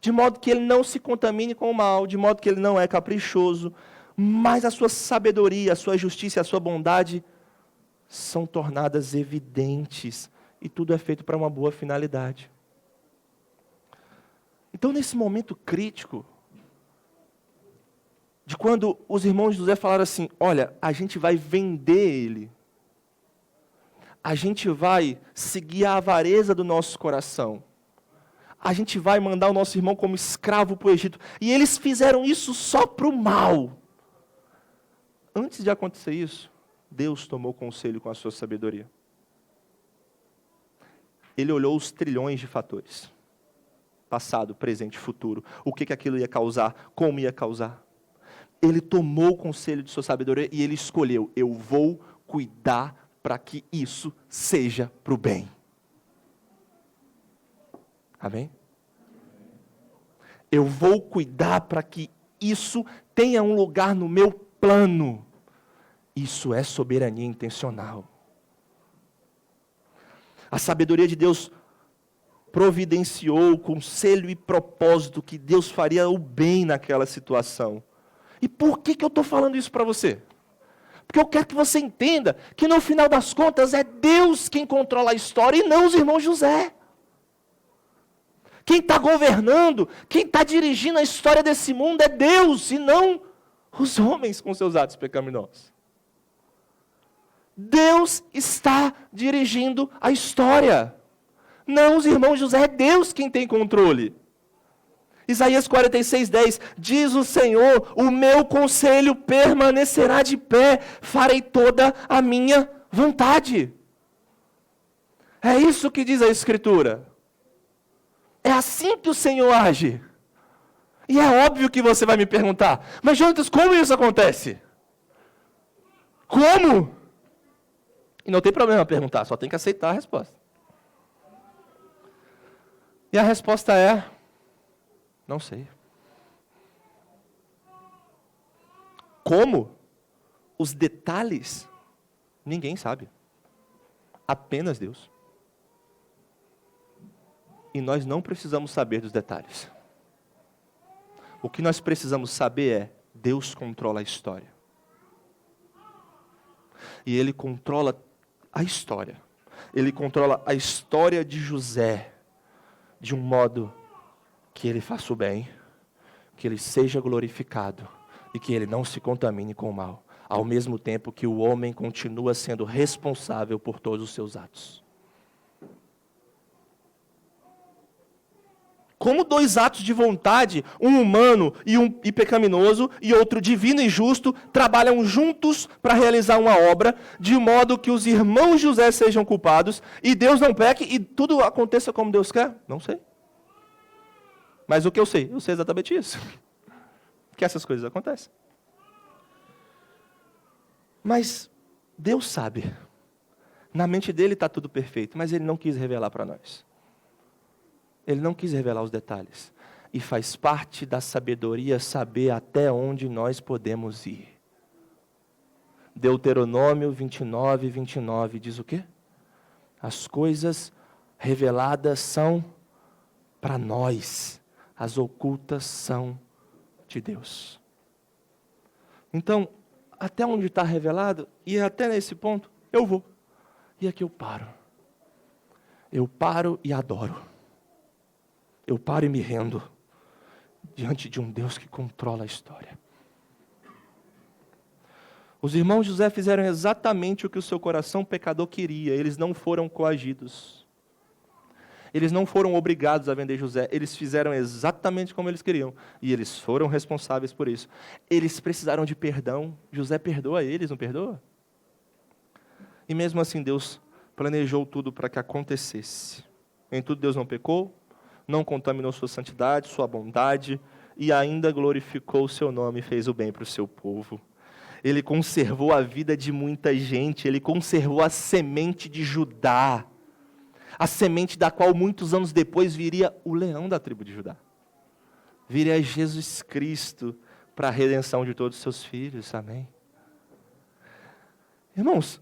Speaker 1: De modo que Ele não se contamine com o mal, de modo que Ele não é caprichoso, mas a sua sabedoria, a sua justiça e a sua bondade são tornadas evidentes. E tudo é feito para uma boa finalidade. Então, nesse momento crítico, de quando os irmãos de José falaram assim, olha, a gente vai vender ele. A gente vai seguir a avareza do nosso coração. A gente vai mandar o nosso irmão como escravo para o Egito. E eles fizeram isso só para o mal. Antes de acontecer isso, Deus tomou conselho com a sua sabedoria. Ele olhou os trilhões de fatores. Passado, presente, futuro. O que aquilo ia causar, como ia causar. Ele tomou o conselho de sua sabedoria e ele escolheu, eu vou cuidar para que isso seja para o bem. Amém? Eu vou cuidar para que isso tenha um lugar no meu plano. Isso é soberania intencional. A sabedoria de Deus providenciou o conselho e propósito que Deus faria o bem naquela situação. E por que eu estou falando isso para você? Porque eu quero que você entenda que no final das contas é Deus quem controla a história e não os irmãos José. Quem está governando, quem está dirigindo a história desse mundo é Deus e não os homens com seus atos pecaminosos. Deus está dirigindo a história. Não os irmãos José, é Deus quem tem controle. Isaías 46:10, diz o Senhor, o meu conselho permanecerá de pé, farei toda a minha vontade. É isso que diz a Escritura. É assim que o Senhor age. E é óbvio que você vai me perguntar, mas Jonatas, como isso acontece? Como? E não tem problema perguntar, só tem que aceitar a resposta. E a resposta é, não sei. Como? Os detalhes, ninguém sabe. Apenas Deus. E nós não precisamos saber dos detalhes. O que nós precisamos saber é, Deus controla a história. E Ele controla a história. Ele controla a história de José de um modo que ele faça o bem, que ele seja glorificado e que ele não se contamine com o mal, ao mesmo tempo que o homem continua sendo responsável por todos os seus atos. Como dois atos de vontade, um humano e pecaminoso, e outro divino e justo, trabalham juntos para realizar uma obra, de modo que os irmãos José sejam culpados, e Deus não peque, e tudo aconteça como Deus quer? Não sei. Mas o que eu sei? Eu sei exatamente isso. Que essas coisas acontecem. Mas Deus sabe. Na mente dele está tudo perfeito, mas Ele não quis revelar para nós. Ele não quis revelar os detalhes. E faz parte da sabedoria saber até onde nós podemos ir. Deuteronômio 29:29 diz o quê? As coisas reveladas são para nós. As ocultas são de Deus. Então, até onde está revelado, e até nesse ponto, eu vou. E aqui eu paro. Eu paro e adoro. Eu paro e me rendo diante de um Deus que controla a história. Os irmãos José fizeram exatamente o que o seu coração pecador queria. Eles não foram coagidos. Eles não foram obrigados a vender José. Eles fizeram exatamente como eles queriam. E eles foram responsáveis por isso. Eles precisaram de perdão. José perdoa eles, não perdoa? E mesmo assim Deus planejou tudo para que acontecesse. Em tudo Deus não pecou, não contaminou sua santidade, sua bondade, e ainda glorificou o seu nome e fez o bem para o seu povo. Ele conservou a vida de muita gente, ele conservou a semente de Judá, a semente da qual muitos anos depois viria o leão da tribo de Judá. Viria Jesus Cristo para a redenção de todos os seus filhos, amém? Irmãos,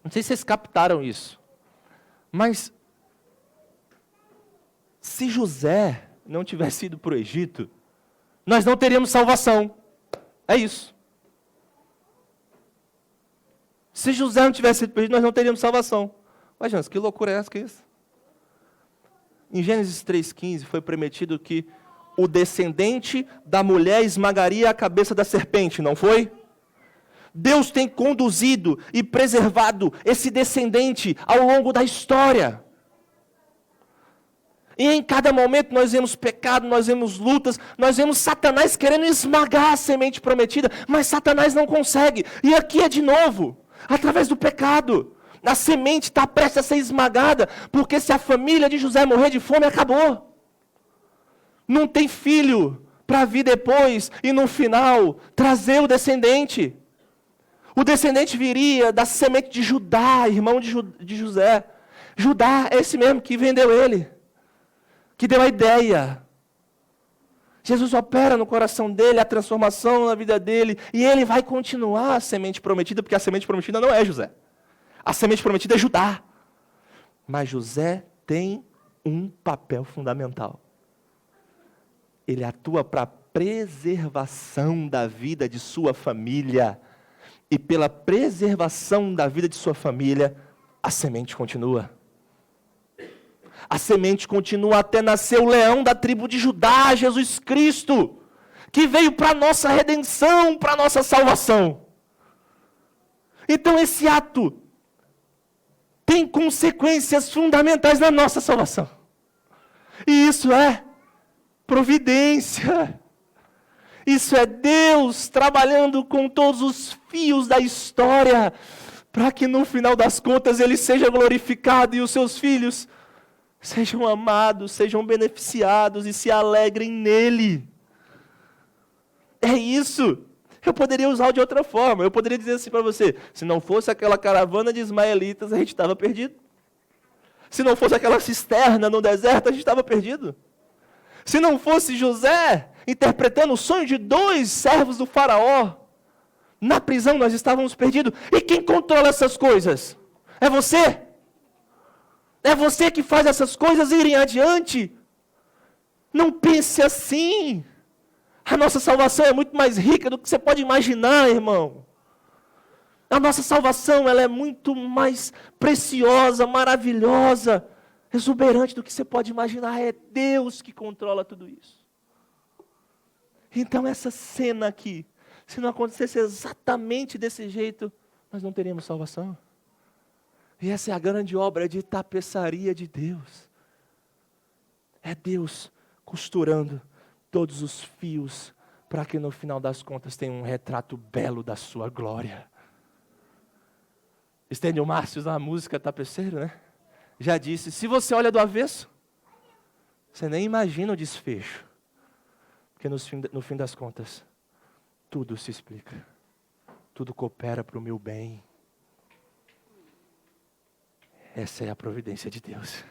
Speaker 1: não sei se vocês captaram isso, mas se José não tivesse ido para o Egito, nós não teríamos salvação. É isso. Se José não tivesse ido para o Egito, nós não teríamos salvação. Mas, gente, que loucura é essa que é isso? Em Gênesis 3,15 foi prometido que o descendente da mulher esmagaria a cabeça da serpente, não foi? Deus tem conduzido e preservado esse descendente ao longo da história. E em cada momento nós vemos pecado, nós vemos lutas, nós vemos Satanás querendo esmagar a semente prometida, mas Satanás não consegue. E aqui é de novo, através do pecado. A semente está prestes a ser esmagada, porque se a família de José morrer de fome, acabou. Não tem filho para vir depois e no final trazer o descendente. O descendente viria da semente de Judá, irmão de José. Judá é esse mesmo que vendeu ele, que deu a ideia. Jesus opera no coração dele, a transformação na vida dele, e ele vai continuar a semente prometida, porque a semente prometida não é José. A semente prometida é Judá. Mas José tem um papel fundamental. Ele atua para a preservação da vida de sua família. E pela preservação da vida de sua família, a semente continua. A semente continua até nascer o leão da tribo de Judá, Jesus Cristo, que veio para a nossa redenção, para a nossa salvação. Então esse ato tem consequências fundamentais na nossa salvação. E isso é providência. Isso é Deus trabalhando com todos os fios da história, para que no final das contas Ele seja glorificado e os seus filhos sejam amados, sejam beneficiados e se alegrem nele. É isso. Eu poderia usar de outra forma. Eu poderia dizer assim para você, se não fosse aquela caravana de ismaelitas, a gente estava perdido. Se não fosse aquela cisterna no deserto, a gente estava perdido. Se não fosse José interpretando o sonho de 2 servos do faraó, na prisão nós estávamos perdidos. E quem controla essas coisas? É você? É você que faz essas coisas irem adiante? Não pense assim. A nossa salvação é muito mais rica do que você pode imaginar, irmão. A nossa salvação, ela é muito mais preciosa, maravilhosa, exuberante do que você pode imaginar. É Deus que controla tudo isso. Então essa cena aqui, se não acontecesse exatamente desse jeito, nós não teríamos salvação. E essa é a grande obra de tapeçaria de Deus. É Deus costurando todos os fios para que no final das contas tenha um retrato belo da sua glória. Estênio Márcios, na música Tapeceiro, né? Já disse, se você olha do avesso, você nem imagina o desfecho. Porque no fim das contas, tudo se explica. Tudo coopera para o meu bem. Essa é a providência de Deus.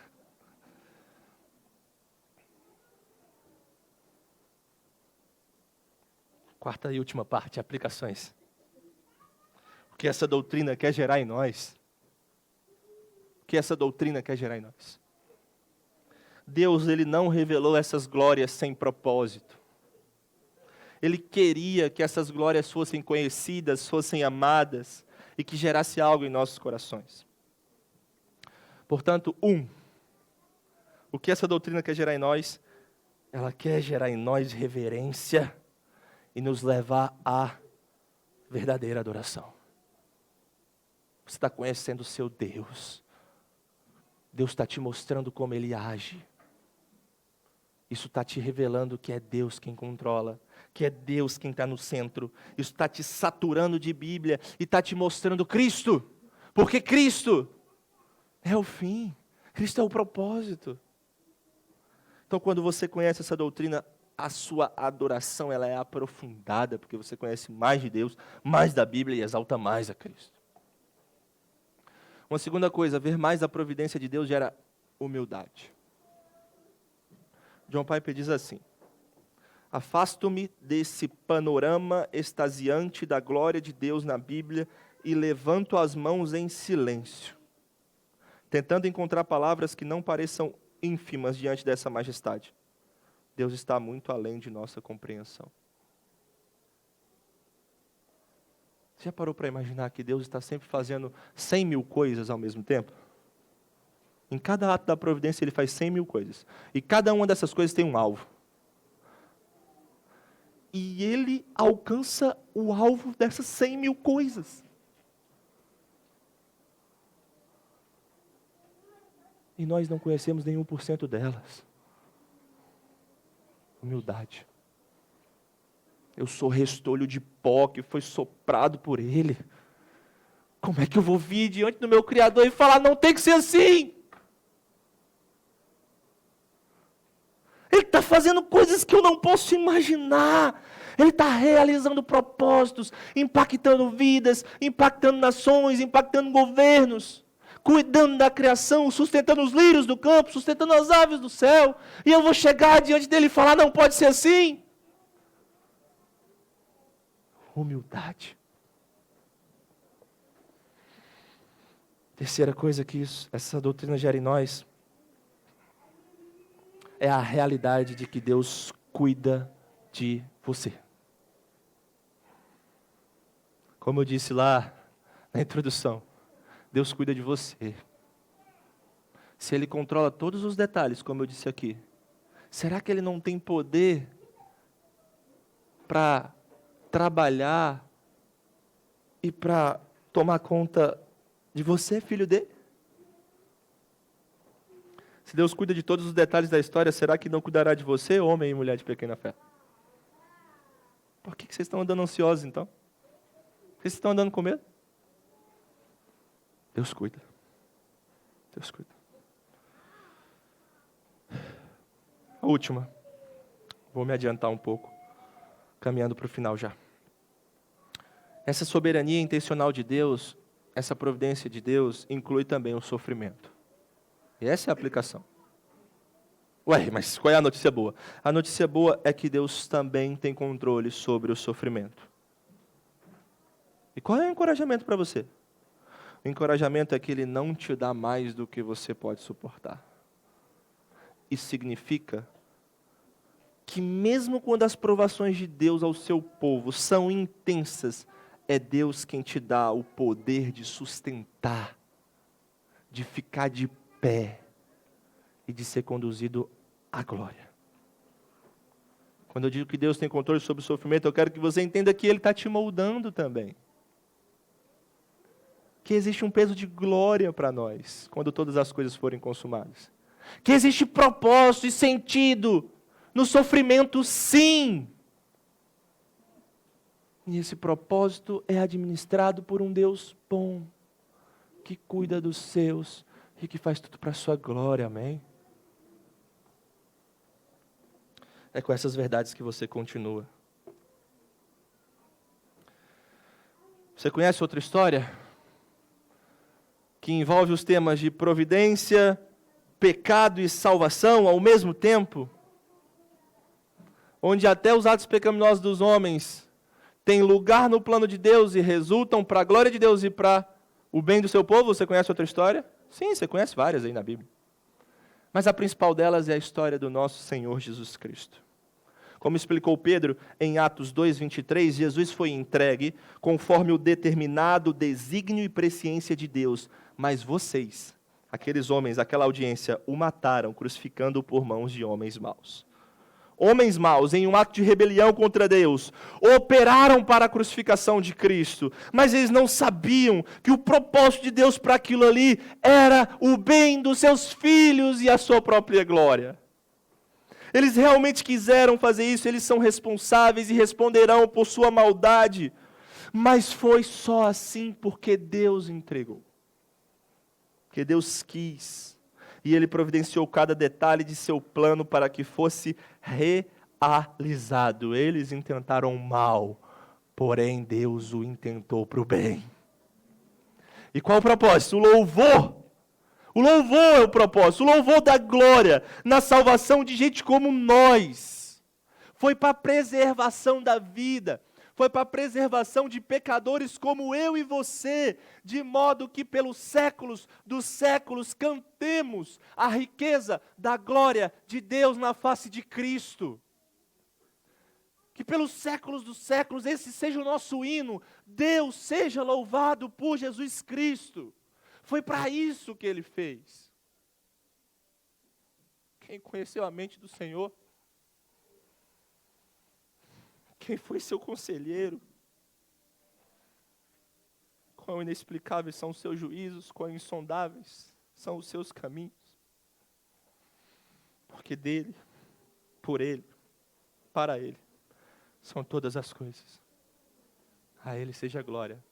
Speaker 1: Quarta e última parte, aplicações. O que essa doutrina quer gerar em nós? O que essa doutrina quer gerar em nós? Deus, Ele não revelou essas glórias sem propósito. Ele queria que essas glórias fossem conhecidas, fossem amadas e que gerasse algo em nossos corações. Portanto, o que essa doutrina quer gerar em nós? Ela quer gerar em nós reverência e nos levar à verdadeira adoração. Você está conhecendo o seu Deus. Deus está te mostrando como Ele age. Isso está te revelando que é Deus quem controla, que é Deus quem está no centro. Isso está te saturando de Bíblia e está te mostrando Cristo. Porque Cristo é o fim. Cristo é o propósito. Então, quando você conhece essa doutrina, a sua adoração ela é aprofundada, porque você conhece mais de Deus, mais da Bíblia e exalta mais a Cristo. Uma segunda coisa, ver mais a providência de Deus gera humildade. John Piper diz assim: afasto-me desse panorama extasiante da glória de Deus na Bíblia e levanto as mãos em silêncio, tentando encontrar palavras que não pareçam ínfimas diante dessa majestade. Deus está muito além de nossa compreensão. Você já parou para imaginar que Deus está sempre fazendo 100 mil coisas ao mesmo tempo? Em cada ato da providência Ele faz 100 mil coisas. E cada uma dessas coisas tem um alvo. E Ele alcança o alvo dessas 100 mil coisas. E nós não conhecemos nenhum por cento delas. Humildade. Eu sou restolho de pó que foi soprado por Ele. Como é que eu vou vir diante do meu Criador e falar, não tem que ser assim? Ele está fazendo coisas que eu não posso imaginar. Ele está realizando propósitos, impactando vidas, impactando nações, impactando governos, cuidando da criação, sustentando os lírios do campo, sustentando as aves do céu. E eu vou chegar diante dele e falar, não pode ser assim. Humildade. Terceira coisa que essa doutrina gera em nós é a realidade de que Deus cuida de você. Como eu disse lá na introdução, Deus cuida de você. Se Ele controla todos os detalhes, como eu disse aqui, será que Ele não tem poder para trabalhar e para tomar conta de você, filho dele? Se Deus cuida de todos os detalhes da história, será que não cuidará de você, homem e mulher de pequena fé? Por que vocês estão andando ansiosos, então? Por que vocês estão andando com medo? Deus cuida. Deus cuida. A última. Vou me adiantar um pouco, caminhando para o final já. Essa soberania intencional de Deus, essa providência de Deus, inclui também o sofrimento. E essa é a aplicação. Ué, mas qual é a notícia boa? A notícia boa é que Deus também tem controle sobre o sofrimento. E qual é o encorajamento para você? O encorajamento é que Ele não te dá mais do que você pode suportar. Isso significa que mesmo quando as provações de Deus ao seu povo são intensas, é Deus quem te dá o poder de sustentar, de ficar de pé e de ser conduzido à glória. Quando eu digo que Deus tem controle sobre o sofrimento, eu quero que você entenda que Ele está te moldando também. Que existe um peso de glória para nós, quando todas as coisas forem consumadas. Que existe propósito e sentido no sofrimento, sim. E esse propósito é administrado por um Deus bom, que cuida dos seus e que faz tudo para a sua glória, amém? É com essas verdades que você continua. Você conhece outra história? Que envolve os temas de providência, pecado e salvação ao mesmo tempo? Onde até os atos pecaminosos dos homens têm lugar no plano de Deus e resultam para a glória de Deus e para o bem do seu povo? Você conhece outra história? Sim, você conhece várias aí na Bíblia. Mas a principal delas é a história do nosso Senhor Jesus Cristo. Como explicou Pedro em Atos 2:23, Jesus foi entregue conforme o determinado desígnio e presciência de Deus, mas vocês, aqueles homens, aquela audiência, o mataram, crucificando-o por mãos de homens maus. Homens maus, em um ato de rebelião contra Deus, operaram para a crucificação de Cristo, mas eles não sabiam que o propósito de Deus para aquilo ali era o bem dos seus filhos e a sua própria glória. Eles realmente quiseram fazer isso, eles são responsáveis e responderão por sua maldade, mas foi só assim porque Deus entregou, porque Deus quis. E Ele providenciou cada detalhe de seu plano para que fosse realizado. Eles intentaram mal, porém Deus o intentou para o bem. E qual o propósito? O louvor. O louvor é o propósito. O louvor da glória na salvação de gente como nós. Foi para a preservação da vida. Foi para a preservação de pecadores como eu e você, de modo que pelos séculos dos séculos cantemos a riqueza da glória de Deus na face de Cristo. Que pelos séculos dos séculos esse seja o nosso hino. Deus seja louvado por Jesus Cristo. Foi para isso que Ele fez. Quem conheceu a mente do Senhor? Quem foi seu conselheiro? Quão inexplicáveis são os seus juízos, quão insondáveis são os seus caminhos. Porque dele, por ele, para ele, são todas as coisas. A Ele seja glória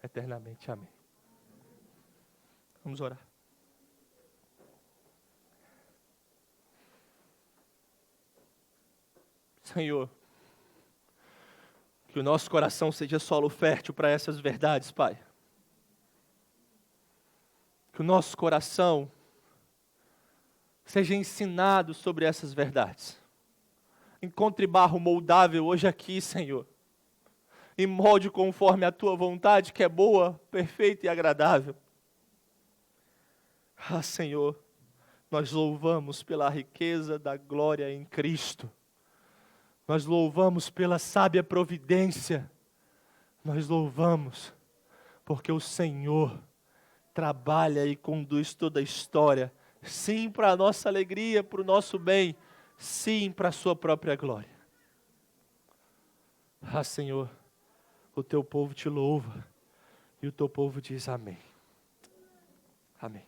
Speaker 1: eternamente. Amém. Vamos orar. Senhor, Que o nosso coração seja solo fértil para essas verdades, Pai. Que o nosso coração seja ensinado sobre essas verdades. Encontre barro moldável hoje aqui, Senhor. E molde conforme a Tua vontade, que é boa, perfeita e agradável. Ah, Senhor, nós louvamos pela riqueza da glória em Cristo. Nós louvamos pela sábia providência. Nós louvamos porque o Senhor trabalha e conduz toda a história. Sim, para a nossa alegria, para o nosso bem. Sim, para a sua própria glória. Ah, Senhor, o teu povo te louva. E o teu povo diz amém. Amém.